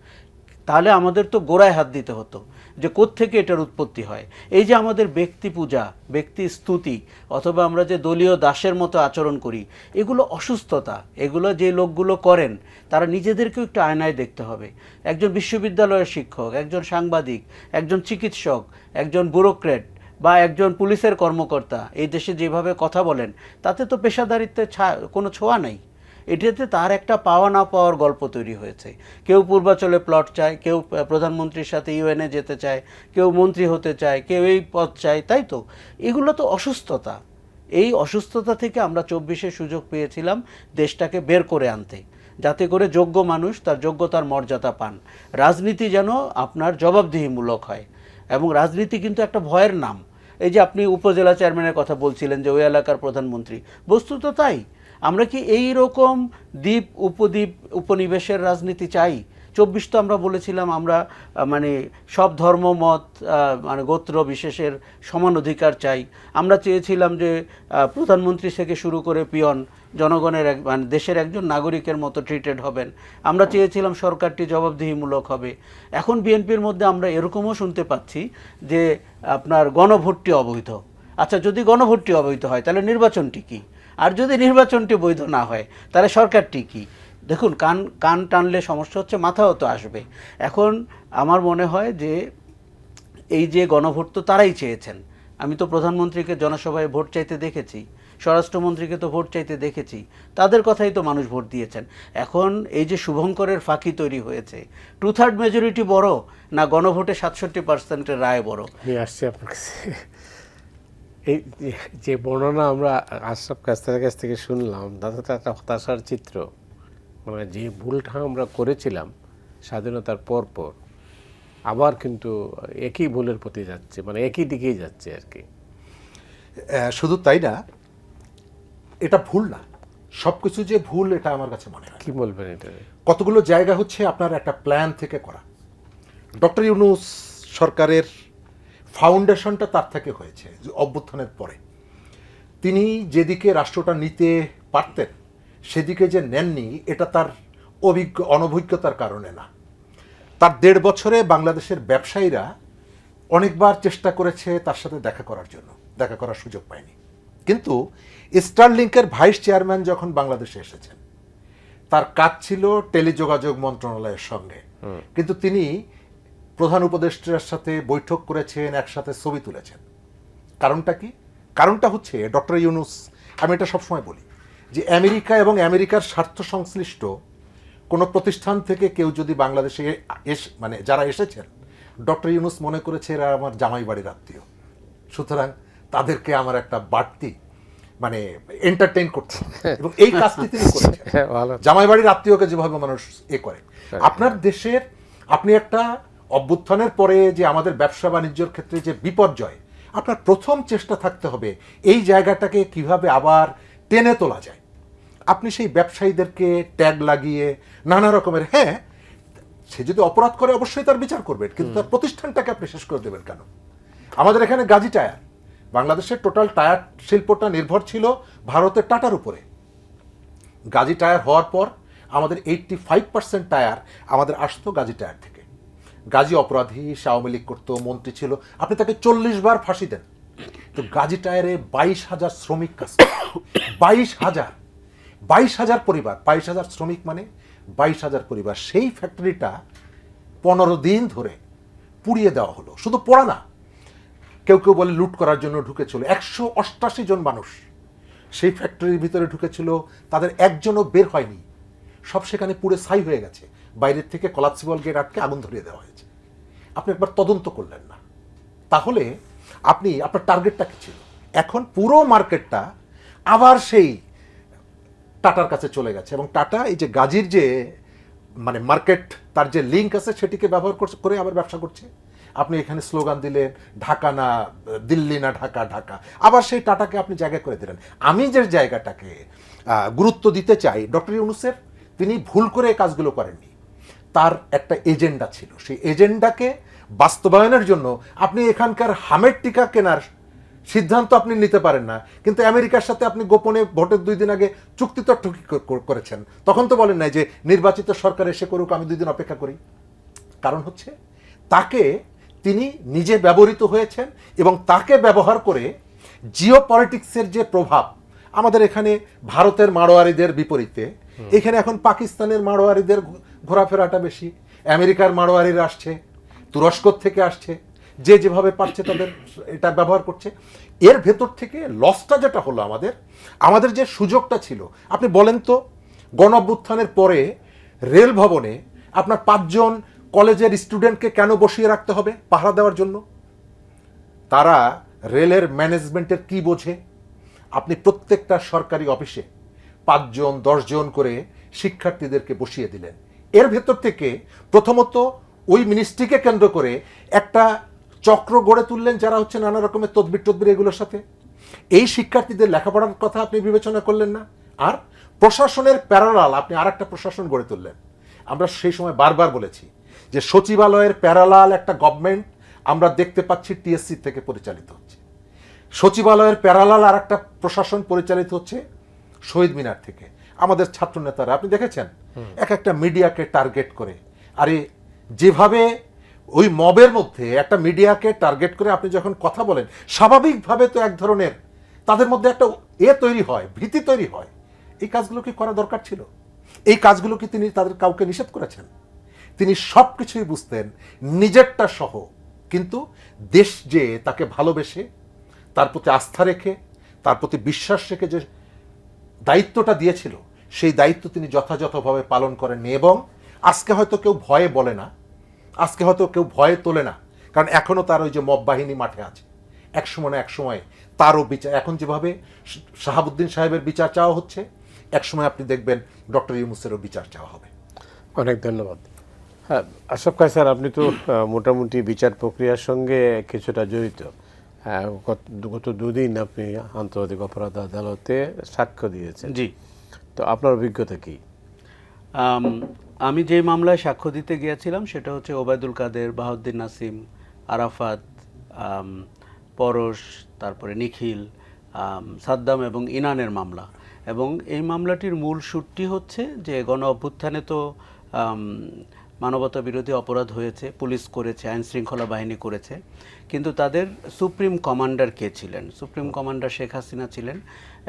B: তাহলে আমাদের তো গোড়ায় হাত দিতে হতো যে কোত্থেকে এটার উৎপত্তি হয়। এই যে আমাদের ব্যক্তি পূজা, ব্যক্তি স্তুতি, অথবা আমরা যে দলীয় দাসের মতো আচরণ করি, এগুলো অসুস্থতা। এগুলো যে লোকগুলো করেন তারা নিজেদেরকেও একটু আয়নায় দেখতে হবে। একজন বিশ্ববিদ্যালয়ের শিক্ষক, একজন সাংবাদিক, একজন চিকিৎসক, একজন ব্যুরোক্রেট বা একজন পুলিশের কর্মকর্তা এই দেশে যেভাবে কথা বলেন, তাতে তো পেশাদারিত্বের কোনো ছোঁয়া নেই। এটাতে তার একটা পাওয়া না পাওয়ার গল্প তৈরি হয়েছে। কেউ পূর্বাচলে প্লট চায়, কেউ প্রধানমন্ত্রীর সাথে ইউএনএ যেতে চায়, কেউ মন্ত্রী হতে চায়, কেউ এই পদ চায়, তাই তো? এগুলো তো অসুস্থতা। এই অসুস্থতা থেকে আমরা 24-এ সুযোগ পেয়েছিলাম দেশটাকে বের করে আনতে, যাতে করে যোগ্য মানুষ তার যোগ্যতার মর্যাদা পান। রাজনীতি যেন আপনার জবাবদিহিমূলক হয়, এবং রাজনীতি কিন্তু একটা ভয়ের নাম। এই যে আপনি উপজেলা চেয়ারম্যানের কথা বলছিলেন যে ওই এলাকার প্রধানমন্ত্রী, বস্তুত তাই। আমরা কি এই রকম দ্বীপ উপদ্বীপ উপনিবেশের রাজনীতি চাই? 24 তো আমরা বলেছিলাম আমরা মানে সব ধর্ম মত মানে গোত্র বিশেষের সমান অধিকার চাই। আমরা চেয়েছিলাম যে প্রধানমন্ত্রী থেকে শুরু করে পিয়ন জনগণের মানে দেশের একজন নাগরিকের মতো ট্রিটেড হবেন। আমরা চেয়েছিলাম সরকারটি জবাবদিহিমূলক হবে। এখন বিএনপির মধ্যে আমরা এরকমও শুনতে পাচ্ছি যে আপনার গণভোটটি অবৈধ। আচ্ছা, যদি গণভোটটি অবৈধ হয় তাহলে নির্বাচনটি কী? আর যদি নির্বাচনটি বৈধ না হয় তাহলে সরকারটি কী? দেখুন, কান টানলে সমস্যা হচ্ছে, মাথাও তো আসবে। এখন আমার মনে হয় যে এই যে গণভোট তো তারাই চেয়েছেন। আমি তো প্রধানমন্ত্রীকে জনসভায় ভোট চাইতে দেখেছি, স্বরাষ্ট্রমন্ত্রীকে তো ভোট চাইতে দেখেছি, তাদের কথাই তো মানুষ ভোট দিয়েছেন। এখন এই যে শুভঙ্করের ফাঁকি তৈরি হয়েছে, 2/3 মেজরিটি বড় না গণভোটে 67%-এর রায় বড়?
A: নিয়ে আসছি আপনার কাছে। এই যে বর্ণনা আমরা আশরাফ কাস্তারের কাছ থেকে শুনলাম, তাতে তো একটা হতাশার চিত্র। মানে যে ভুলটা আমরা করেছিলাম স্বাধীনতার পর পর, আবার কিন্তু একই ভুলের প্রতি যাচ্ছে, মানে একই দিকেই যাচ্ছে আর কি।
C: শুধু তাই না, এটা ভুল না, সব কিছু যে ভুল এটা আমার কাছে মনে হয়।
A: কি বলবেন এটা?
C: কতগুলো জায়গা হচ্ছে আপনার একটা প্ল্যান থেকে করা। ডক্টর ইউনূস সরকারের ফাউন্ডেশনটা তার থেকে হয়েছে অভ্যুত্থানের পরে। তিনি যেদিকে রাষ্ট্রটা নিতে পারতেন সেদিকে যে নেননি, এটা তার অনভিজ্ঞতার কারণে না। তার 1.5 বছরে বাংলাদেশের ব্যবসায়ীরা অনেকবার চেষ্টা করেছে তার সাথে দেখা করার জন্য, দেখা করার সুযোগ পায়নি। কিন্তু স্টারলিংকের ভাইস চেয়ারম্যান যখন বাংলাদেশে এসেছেন, তার কাজ ছিল টেলিযোগাযোগ মন্ত্রণালয়ের সঙ্গে, কিন্তু তিনি প্রধান উপদেষ্টার সাথে বৈঠক করেছেন, একসাথে ছবি তুলেছেন। কারণটা কি? কারণটা হচ্ছে ডক্টর ইউনূস, আমি এটা সবসময় বলি যে আমেরিকা এবং আমেরিকার স্বার্থ সংশ্লিষ্ট কোনো প্রতিষ্ঠান থেকে কেউ যদি বাংলাদেশে মানে যারা এসেছেন, ডক্টর ইউনূস মনে করেছে এরা আমার জামাই বাড়ির আত্মীয়, সুতরাং তাদেরকে আমার একটা বাড়তি মানে এন্টারটেইন করছেন এবং এই কাজটি তিনি করেছেন
A: ভালো।
C: জামাই বাড়ির আত্মীয়কে যেভাবে মানুষ করে আপনার দেশের আপনি একটা অভ্যুত্থানের পরে যে আমাদের ব্যবসা বাণিজ্যের ক্ষেত্রে যে বিপর্যয় আপনার প্রথম চেষ্টা থাকতে হবে এই জায়গাটাকে কিভাবে আবার টেনে তোলা যায় আপনি সেই ব্যবসায়ীদেরকে ট্যাগ লাগিয়ে নানা রকমের হ্যাঁ সে যদি অপরাধ করে অবশ্যই তার বিচার করবেন কিন্তু তার প্রতিষ্ঠানটাকে আপনি শেষ করে দেবেন কেন আমাদের এখানে গাজী টায়ার বাংলাদেশের টোটাল টায়ার শিল্পটা নির্ভর ছিল ভারতের টাটার উপরে গাজী টায়ার হওয়ার পর আমাদের 85% টায়ার আমাদের আসতো গাজী টায়ার থেকে গাজী অপরাধী সে আওয়ামী লীগ করতো মন্ত্রী ছিল আপনি তাকে 40 বার ফাঁসি দেন তো গাজী টায়ারে 22,000 শ্রমিক কাজ 22,000 পরিবার 22,000 শ্রমিক মানে 22,000 পরিবার সেই ফ্যাক্টরিটা 15 দিন ধরে পুড়িয়ে দেওয়া হলো শুধু পোড়া না কেউ কেউ বলে লুট করার জন্য ঢুকেছিল 188 জন মানুষ সেই ফ্যাক্টরির ভিতরে ঢুকেছিল তাদের একজনও বের হয়নি সব সেখানে পুড়ে ছাই হয়ে গেছে বাইরের থেকে কলাপসিবল গেট আটকে আগুন ধরিয়ে দেওয়া হয়েছে আপনি একবার তদন্ত করলেন না তাহলে আপনি আপনার টার্গেটটা কি ছিল এখন পুরো মার্কেটটা আবার সেই টাটার কাছে চলে গেছে এবং টাটা এই যে গাজীর যে মানে মার্কেট তার যে লিঙ্ক আছে সেটিকে ব্যবহার করে আবার ব্যবসা করছে আপনি এখানে স্লোগান দিলেন ঢাকা না দিল্লি না ঢাকা ঢাকা আবার সেই টাটাকে আপনি জায়গা করে দিলেন আমি যে জায়গাটাকে গুরুত্ব দিতে চাই ডক্টর ইউনূসের তিনি ভুল করে এই কাজগুলো করেননি তার একটা এজেন্ডা ছিল সেই এজেন্ডাকে বাস্তবায়নের জন্য আপনি এখানকার হামের টিকা কেনার সিদ্ধান্ত আপনি নিতে পারেন না কিন্তু আমেরিকার সাথে আপনি গোপনে ভোটের 2 দিন আগে চুক্তি তো করেছেন তখন তো বলেন নাই যে নির্বাচিত সরকার এসে করুক আমি 2 দিন অপেক্ষা করি কারণ হচ্ছে তাকে তিনি নিজে ব্যবহৃত হয়েছেন এবং তাকে ব্যবহার করে জিও পলিটিক্সের যে প্রভাব আমাদের এখানে ভারতের মারোয়ারিদের বিপরীতে এখানে এখন পাকিস্তানের মারোয়ারিদের ঘোরাফেরাটা বেশি আমেরিকার মারোয়ারিরা আসছে তুরস্ক থেকে আসছে যে যেভাবে পারছে তাদের এটা ব্যবহার করছে এর ভেতর থেকে লসটা যেটা হলো আমাদের যে সুযোগটা ছিল আপনি বলেন তো গণ অভ্যুত্থানের পরে রেল ভবনে আপনার 5 জন কলেজের স্টুডেন্টকে কেন বসিয়ে রাখতে হবে পাহারা দেওয়ার জন্য তারা রেলের ম্যানেজমেন্টের কি বোঝে আপনি প্রত্যেকটা সরকারি অফিসে 5 জন 10 জন করে শিক্ষার্থীদেরকে বসিয়ে দিলেন এর ভেতর থেকে প্রথমত ওই মিনিস্ট্রিকে কেন্দ্র করে একটা চক্র গড়ে তুললেন যারা হচ্ছে নানা রকমের তদবির এগুলোর সাথে এই শিক্ষার্থীদের লেখাপড়ার কথা আপনি বিবেচনা করলেন না আর প্রশাসনের প্যারালাল আপনি আর একটা প্রশাসন গড়ে তুললেন আমরা সেই সময় বারবার বলেছি যে সচিবালয়ের প্যারালাল একটা গভর্নমেন্ট আমরা দেখতে পাচ্ছি টিএসসি থেকে পরিচালিত হচ্ছে সচিবালয়ের প্যারালাল আর একটা প্রশাসন পরিচালিত হচ্ছে শহীদ মিনার থেকে আমাদের ছাত্র নেতারা আপনি দেখেছেন এক একটা মিডিয়াকে টার্গেট করে আরে যেভাবে ওই মবের মধ্যে একটা মিডিয়াকে টার্গেট করে আপনি যখন কথা বলেন স্বাভাবিকভাবে তো এক ধরনের তাদের মধ্যে একটা তৈরি হয় ভীতি তৈরি হয় এই কাজগুলো কি করা দরকার ছিল এই কাজগুলো কি তিনি তাদের কাউকে নিষেধ করেছেন তিনি সব কিছুই বুঝতেন নিজেরটা সহ কিন্তু দেশ যে তাকে ভালোবেসে তার প্রতি আস্থা রেখে তার প্রতি বিশ্বাস রেখে যে দায়িত্বটা দিয়েছিল সেই দায়িত্ব তিনি যথাযথভাবে পালন করেননি এবং আজকে হয়তো কেউ ভয়ে বলে না আজকে হয়তো কেউ ভয়ে তোলে না কারণ এখনও তার ওই যে মব বাহিনী মাঠে আছে একসময় না একসময় তারও বিচার এখন যেভাবে শাহাবুদ্দিন সাহেবের বিচার চাওয়া হচ্ছে একসময় আপনি দেখবেন ডক্টর ইউনূসেরও বিচার চাওয়া হবে
A: অনেক ধন্যবাদ হ্যাঁ আশরাফ খান স্যার আপনি তো মোটামুটি বিচার প্রক্রিয়ার সঙ্গে কিছুটা জড়িত হ্যাঁ গত 2 দিন আপনি আন্তর্জাতিক অপরাধ আদালতে সাক্ষ্য দিয়েছেন
B: জি
A: তো আপনার অভিজ্ঞতা কি
B: আমি যে মামলায় সাক্ষ্য দিতে গিয়েছিলাম সেটা হচ্ছে ওবায়দুল কাদের বাহাউদ্দিন নাসিম আরাফাত পরশ তারপরে নিখিল সাদ্দাম এবং ইনানের মামলা এবং এই মামলাটির মূল সুরটি হচ্ছে যে গণ অভ্যুত্থানে তো মানবতা বিরোধী অপরাধ হয়েছে পুলিশ করেছে আইন শৃঙ্খলা বাহিনী করেছে কিন্তু তাদের সুপ্রিম কমান্ডার কে ছিলেন সুপ্রিম কমান্ডার শেখ হাসিনা ছিলেন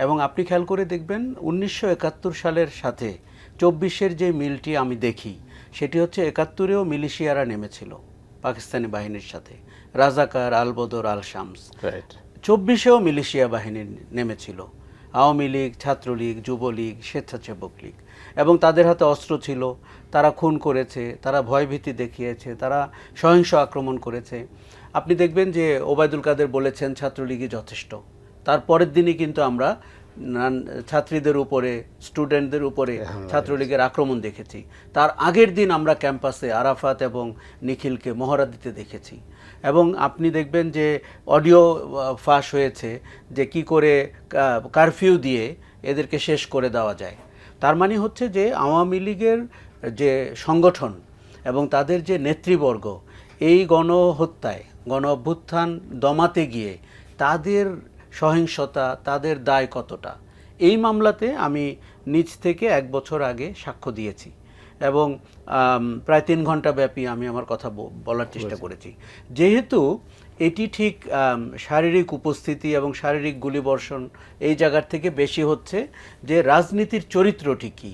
B: এবং আপনি খেয়াল করে দেখবেন 1971 সালের সাথে 24-এর যে মিলটি আমি দেখি সেটি হচ্ছে 71-এও মিলিশিয়ারা নেমেছিল পাকিস্তানি বাহিনীর সাথে রাজাকার আলবদর আল শামস 24-এও মিলিশিয়া বাহিনী নেমেছিল আওয়ামী লীগ ছাত্রলীগ যুবলীগ স্বেচ্ছাসেবক লীগ এবং তাদের হাতে অস্ত্র ছিল তারা খুন করেছে তারা ভয়ভীতি দেখিয়েছে তারা সহিংস আক্রমণ করেছে আপনি দেখবেন যে ওবায়দুল কাদের বলেছেন ছাত্রলীগই যথেষ্ট তার পরের দিনই কিন্তু আমরা ছাত্রীদের উপরে, স্টুডেন্টদের উপরে ছাত্রলীগের আক্রমণ দেখেছি। তার আগের দিন আমরা ক্যাম্পাসে আরাফাত এবং নিখিলকে মহড়া দিতে দেখেছি। এবং আপনি দেখবেন যে অডিও ফাঁস হয়েছে যে কি করে কারফিউ দিয়ে এদেরকে শেষ করে দেওয়া যায়। তার মানে হচ্ছে যে আওয়ামী লীগের যে সংগঠন এবং তাদের যে নেতৃবর্গ এই গণহত্যায়, গণ অভ্যুত্থান দমাতে গিয়ে তাদের সহিংসতা, তাদের দায় কতটা, এই মামলাতে আমি নিজ থেকে 1 বছর আগে সাক্ষ্য দিয়েছি এবং প্রায় 3 ঘন্টা ব্যাপী আমি আমার কথা বলার চেষ্টা করেছি। যেহেতু এটি ঠিক শারীরিক উপস্থিতি এবং শারীরিক গুলিবর্ষণ এই জায়গার থেকে বেশি হচ্ছে যে রাজনীতির চরিত্রটি কী,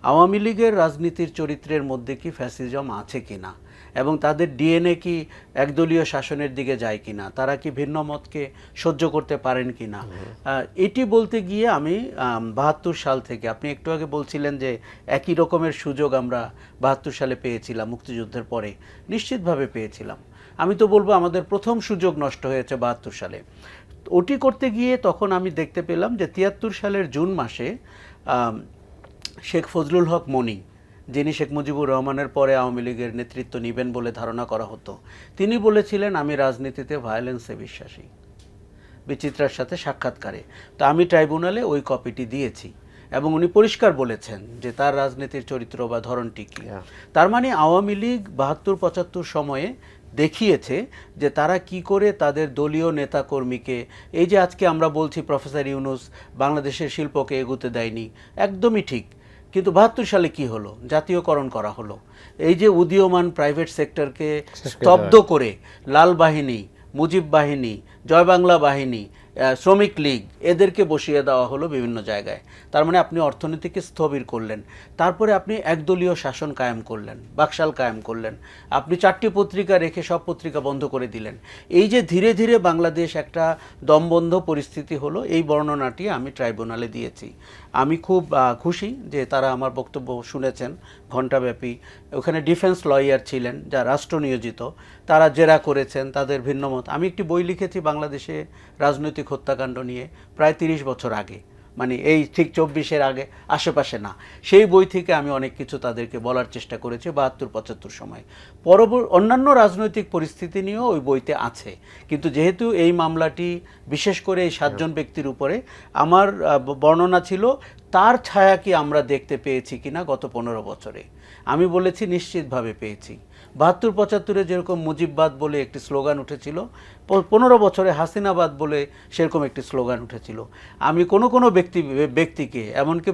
B: আওয়ামী লীগের রাজনীতির চরিত্রের মধ্যে কি ফ্যাসিজম আছে কিনা এবং তাদের ডিএনএ কি একদলীয় শাসনের দিকে যায় কিনা, তারা কি ভিন্ন মতকে সহ্য করতে পারেন কিনা, এটি বলতে গিয়ে আমি 72 সাল থেকে, আপনি একটু আগে বলছিলেন যে একই রকমের সুযোগ আমরা 72 সালে পেয়েছিলাম, মুক্তিযুদ্ধের পরে নিশ্চিতভাবে পেয়েছিলাম। আমি তো বলবো আমাদের প্রথম সুযোগ নষ্ট হয়েছে 72 সালে। ওটি করতে গিয়ে তখন আমি দেখতে পেলাম যে 73 সালের জুন মাসে শেখ ফজলুল হক মনি, যিনি শেখ মুজিবুর রহমানের পরে আওয়ামী লীগের নেতৃত্ব নেবেন বলে ধারণা করা হতো, তিনি বলেছিলেন আমি রাজনীতিতে ভায়োলেন্সে বিশ্বাসী, বিচিত্রার সাথে সাক্ষাৎকারে। তো আমি ট্রাইব্যুনালে ওই কপিটি দিয়েছি এবং উনি পরিষ্কার বলেছেন যে তার রাজনীতির চরিত্র বা ধরনটি কী। তার মানে আওয়ামী লীগ 72-75 সময়ে দেখিয়েছে যে তারা কি করে তাদের দলীয় নেতাকর্মীকে, এই যে আজকে আমরা বলছি প্রফেসর ইউনূস বাংলাদেশের শিল্পকে এগোতে দেয়নি, একদমই ঠিক, কিন্তু 72 সালে কি হলো? জাতীয়করণ করা হলো। এই যে উদীয়মান প্রাইভেট সেক্টরকে স্তব্ধ করে লাল বাহিনী, মুজিব বাহিনী, জয় বাংলা বাহিনী, শ্রমিক লীগ এদেরকে বসিয়ে দেওয়া হলো বিভিন্ন জায়গায়। তার মানে আপনি অর্থনীতিকে স্থবির করলেন, তারপরে আপনি একদলীয় শাসন কায়েম করলেন, বাকশাল কায়েম করলেন, আপনি 4টি পত্রিকা রেখে সব পত্রিকা বন্ধ করে দিলেন। এই যে ধীরে ধীরে বাংলাদেশ একটা দমবন্ধ পরিস্থিতি হলো, এই বর্ণনাটি আমি ট্রাইব্যুনালে দিয়েছি। আমি খুব খুশি যে তারা আমার বক্তব্য শুনেছেন ঘণ্টাব্যাপী। ওখানে ডিফেন্স লয়ার ছিলেন যা রাষ্ট্র নিয়োজিত, তারা জেরা করেছেন, তাদের ভিন্নমত। আমি একটি বই লিখেছি বাংলাদেশে রাজনৈতিক হত্যাকাণ্ড নিয়ে প্রায় 30 বছর আগে, মানে এই ঠিক 24-এর আগে, আশেপাশে না। সেই বই থেকে আমি অনেক কিছু তাদেরকে বলার চেষ্টা করেছি 72-75 সময়। অন্যান্য রাজনৈতিক পরিস্থিতি নিয়েও ওই বইতে আছে, কিন্তু যেহেতু এই মামলাটি বিশেষ করে এই 7 জন ব্যক্তির উপরে, আমার বর্ণনা ছিল তার ছায়া কি আমরা দেখতে পেয়েছি কিনা গত 15 বছরে। আমি বলেছি নিশ্চিতভাবে পেয়েছি। 72-75-এ যেরকম মুজিববাদ বলে একটি স্লোগান উঠেছিল, 15 বছরে হাসিনাবাদ বলে সেরকম একটি স্লোগান উঠেছিল। আমি কোনো ব্যক্তিকে, এমনকি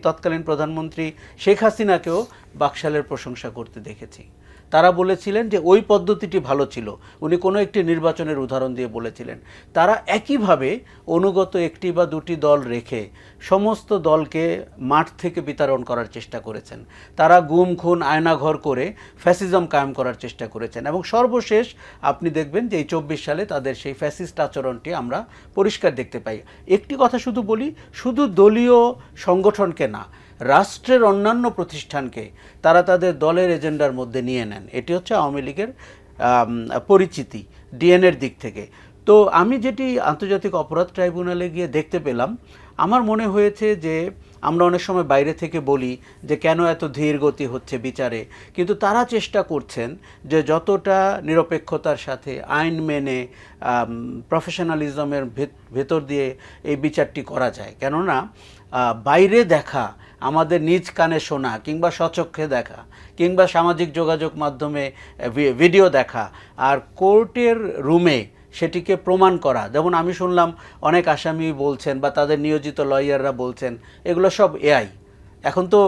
B: তৎকালীন প্রধানমন্ত্রী শেখ হাসিনাকেও বাকশালের প্রশংসা করতে দেখেছি। তারা বলেছিলেন যে ওই পদ্ধতিটি ভালো ছিল। উনি কোনো একটি নির্বাচনের উদাহরণ দিয়ে বলেছিলেন। তারা একইভাবে অনুগত 1টি বা 2টি দল রেখে সমস্ত দলকে মাঠ থেকে বিতাড়ন করার চেষ্টা করেছেন। তারা গুম খুন আয়নাঘর করে ফ্যাসিজম কায়েম করার চেষ্টা করেছেন এবং সর্বশেষ আপনি দেখবেন যে এই 24 সালে তাদের সেই ফ্যাসিস্ট আচরণটি আমরা পরিষ্কার দেখতে পাই। একটি কথা শুধু বলি, শুধু দলীয় সংগঠনকে না, রাষ্ট্রের অন্যান্য প্রতিষ্ঠানকে তারা তাদের দলের এজেন্ডার মধ্যে নিয়ে নেন। এটি হচ্ছে আওয়ামী লীগের পরিচিতি ডিএনএর দিক থেকে। তো আমি যেটি আন্তর্জাতিক অপরাধ ট্রাইব্যুনালে গিয়ে দেখতে পেলাম, আমার মনে হয়েছে যে আমরা অনেক সময় বাইরে থেকে বলি যে কেন এত ধীর গতি হচ্ছে বিচারে, কিন্তু তারা চেষ্টা করছেন যে যতটা নিরপেক্ষতার সাথে আইন মেনে প্রফেশনালিজমের ভেতর দিয়ে এই বিচারটি করা যায়। কেননা বাইরে দেখা, আমাদের নিজ কানে শোনা কিংবা স্বচক্ষে দেখা কিংবা সামাজিক যোগাযোগ মাধ্যমে ভিডিও দেখা আর কোর্টের রুমে সেটিকে প্রমাণ করা, যেমন আমি শুনলাম অনেক আসামি বলছেন বা তাদের নিয়োজিত লয়াররা বলছেন এগুলো সব এআই। এখন তো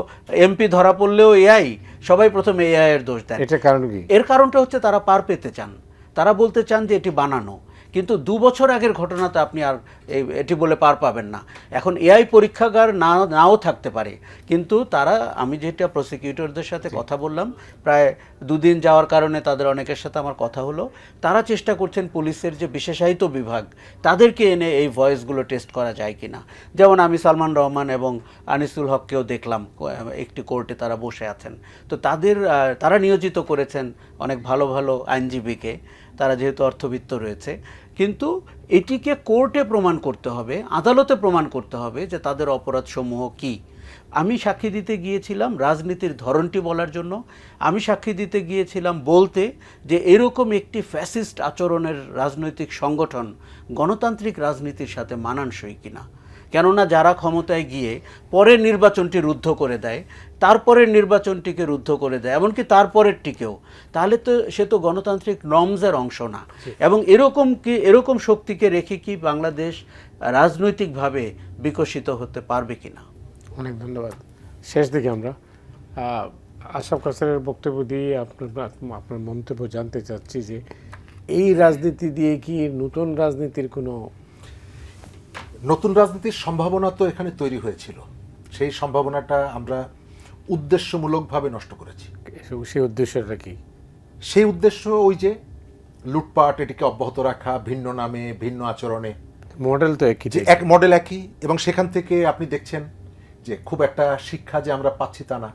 B: এমপি ধরা পড়লেও এআই, সবাই প্রথমে এআই এর দোষ দেন।
A: এটার কারণ কি?
B: এর কারণটা হচ্ছে তারা পার পেতে চান, তারা বলতে চান যে এটি বানানো, কিন্তু 2 বছর আগের ঘটনাতে আপনি আর এটি বলে পার পাবেন না। এখন এআই পরীক্ষাগার নাও থাকতে পারে, কিন্তু তারা, আমি যেটা প্রসিকিউটরদের সাথে কথা বললাম, প্রায় 2 দিন যাওয়ার কারণে তাদের অনেকের সাথে আমার কথা হলো, তারা চেষ্টা করছেন পুলিশের যে বিশেষায়িত বিভাগ তাদেরকে এনে এই ভয়েসগুলো টেস্ট করা যায় কিনা। যেমন আমি সালমান রহমান এবং আনিসুল হককেও দেখলাম একটি কোর্টে তারা বসে আছেন। তো তারা নিয়োজিত করেছেন অনেক ভালো ভালো আইনজীবীকে, তারা যেহেতু অর্থবিত্ত রয়েছে, কিন্তু এটিকে কোর্টে প্রমাণ করতে হবে, আদালতে প্রমাণ করতে হবে যে তাদের অপরাধসমূহ কী। আমি সাক্ষী দিতে গিয়েছিলাম রাজনীতির ধরনটি বলার জন্য, আমি সাক্ষী দিতে গিয়েছিলাম বলতে যে এরকম একটি ফ্যাসিস্ট আচরণের রাজনৈতিক সংগঠন গণতান্ত্রিক রাজনীতির সাথে মানানসই কিনা। কেননা যারা ক্ষমতায় গিয়ে পরের নির্বাচনটি রুদ্ধ করে দেয়, তারপরের নির্বাচনটিকে রুদ্ধ করে দেয়, এমনকি তারপরেরটিকেও, তাহলে তো সে তো গণতান্ত্রিক নর্মসের অংশ না। এবং এরকম শক্তিকে রেখে কি বাংলাদেশ রাজনৈতিকভাবে বিকশিত হতে পারবে কিনা।
A: অনেক ধন্যবাদ। শেষ দিকে আমরা আশরাফ কাউসারের বক্তব্য দিয়ে আপনার মন্তব্য জানতে চাচ্ছি যে এই রাজনীতি দিয়ে কি নতুন রাজনীতির কোনো
C: নতুন রাজনীতির সম্ভাবনা তো এখানে তৈরি হয়েছিল, সেই সম্ভাবনাটা আমরা উদ্দেশ্যমূলকভাবে নষ্ট করেছি।
A: সেই উদ্দেশ্যটা কি?
C: সেই উদ্দেশ্য ওই যে লুটপাট, এটিকে অব্যাহত রাখা, ভিন্ন নামে ভিন্ন আচরণে।
A: মডেল তো একই,
C: যে এক মডেল একই, এবং সেখান থেকে আপনি দেখছেন যে খুব একটা শিক্ষা যে আমরা পাচ্ছি তা না।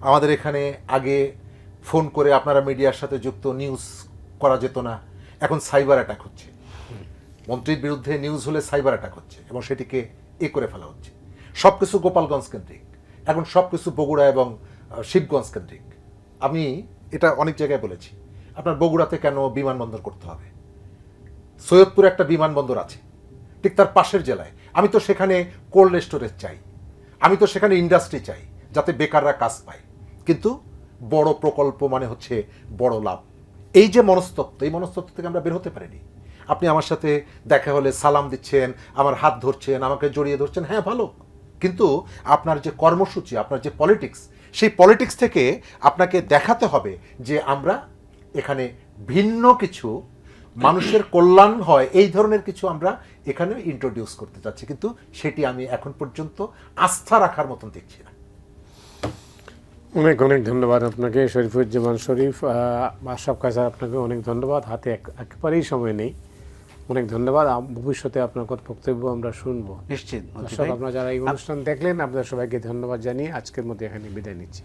C: আমাদের এখানে আগে ফোন করে আপনারা মিডিয়ার সাথে যুক্ত নিউজ করা যেত না, এখন সাইবার অ্যাটাক হচ্ছে। মন্ত্রীর বিরুদ্ধে নিউজ হলে সাইবার অ্যাটাক হচ্ছে এবং সেটিকে করে ফেলা হচ্ছে। সব কিছু গোপালগঞ্জ কেন্দ্রিক, এখন সব কিছু বগুড়া এবং শিবগঞ্জ কেন্দ্রিক। আমি এটা অনেক জায়গায় বলেছি, আপনার বগুড়াতে কেন বিমানবন্দর করতে হবে? সৈয়দপুরে একটা বিমানবন্দর আছে, ঠিক তার পাশের জেলায়। আমি তো সেখানে কোল্ড স্টোরেজ চাই, আমি তো সেখানে ইন্ডাস্ট্রি চাই, যাতে বেকাররা কাজ পায়। কিন্তু বড় প্রকল্প মানে হচ্ছে বড় লাভ। এই যে মনস্তত্ত্ব, এই মনস্তত্ত্ব থেকে আমরা বের হতে পারিনি। আপনি আমার সাথে দেখা হলে সালাম দিচ্ছেন, আমার হাত ধরছেন, আমাকে জড়িয়ে ধরছেন, হ্যাঁ ভালো। কিন্তু আপনার যে কর্মসূচি, আপনার যে পলিটিক্স, সেই পলিটিক্স থেকে আপনাকে দেখাতে হবে যে আমরা এখানে ভিন্ন কিছু, মানুষের কল্যাণ হয় এই ধরনের কিছু আমরা এখানে ইন্ট্রোডিউস করতে চাচ্ছি। কিন্তু সেটি আমি এখন পর্যন্ত আস্থা রাখার মতন দেখছি না।
A: অনেক অনেক ধন্যবাদ আপনাকে শরীফুজ্জামান শরীফ। আশরাফ কাউসার, আপনাকে অনেক ধন্যবাদ। হাতে একেবারেই সময় নেই, অনেক ধন্যবাদ। ভবিষ্যতে আপনার বক্তব্য আমরা শুনবো
B: নিশ্চিত।
A: দর্শক, আপনারা যারা এই অনুষ্ঠান দেখলেন, আপনাদের সবাইকে ধন্যবাদ জানিয়ে আজকের মধ্যে এখানে বিদায় নিচ্ছি।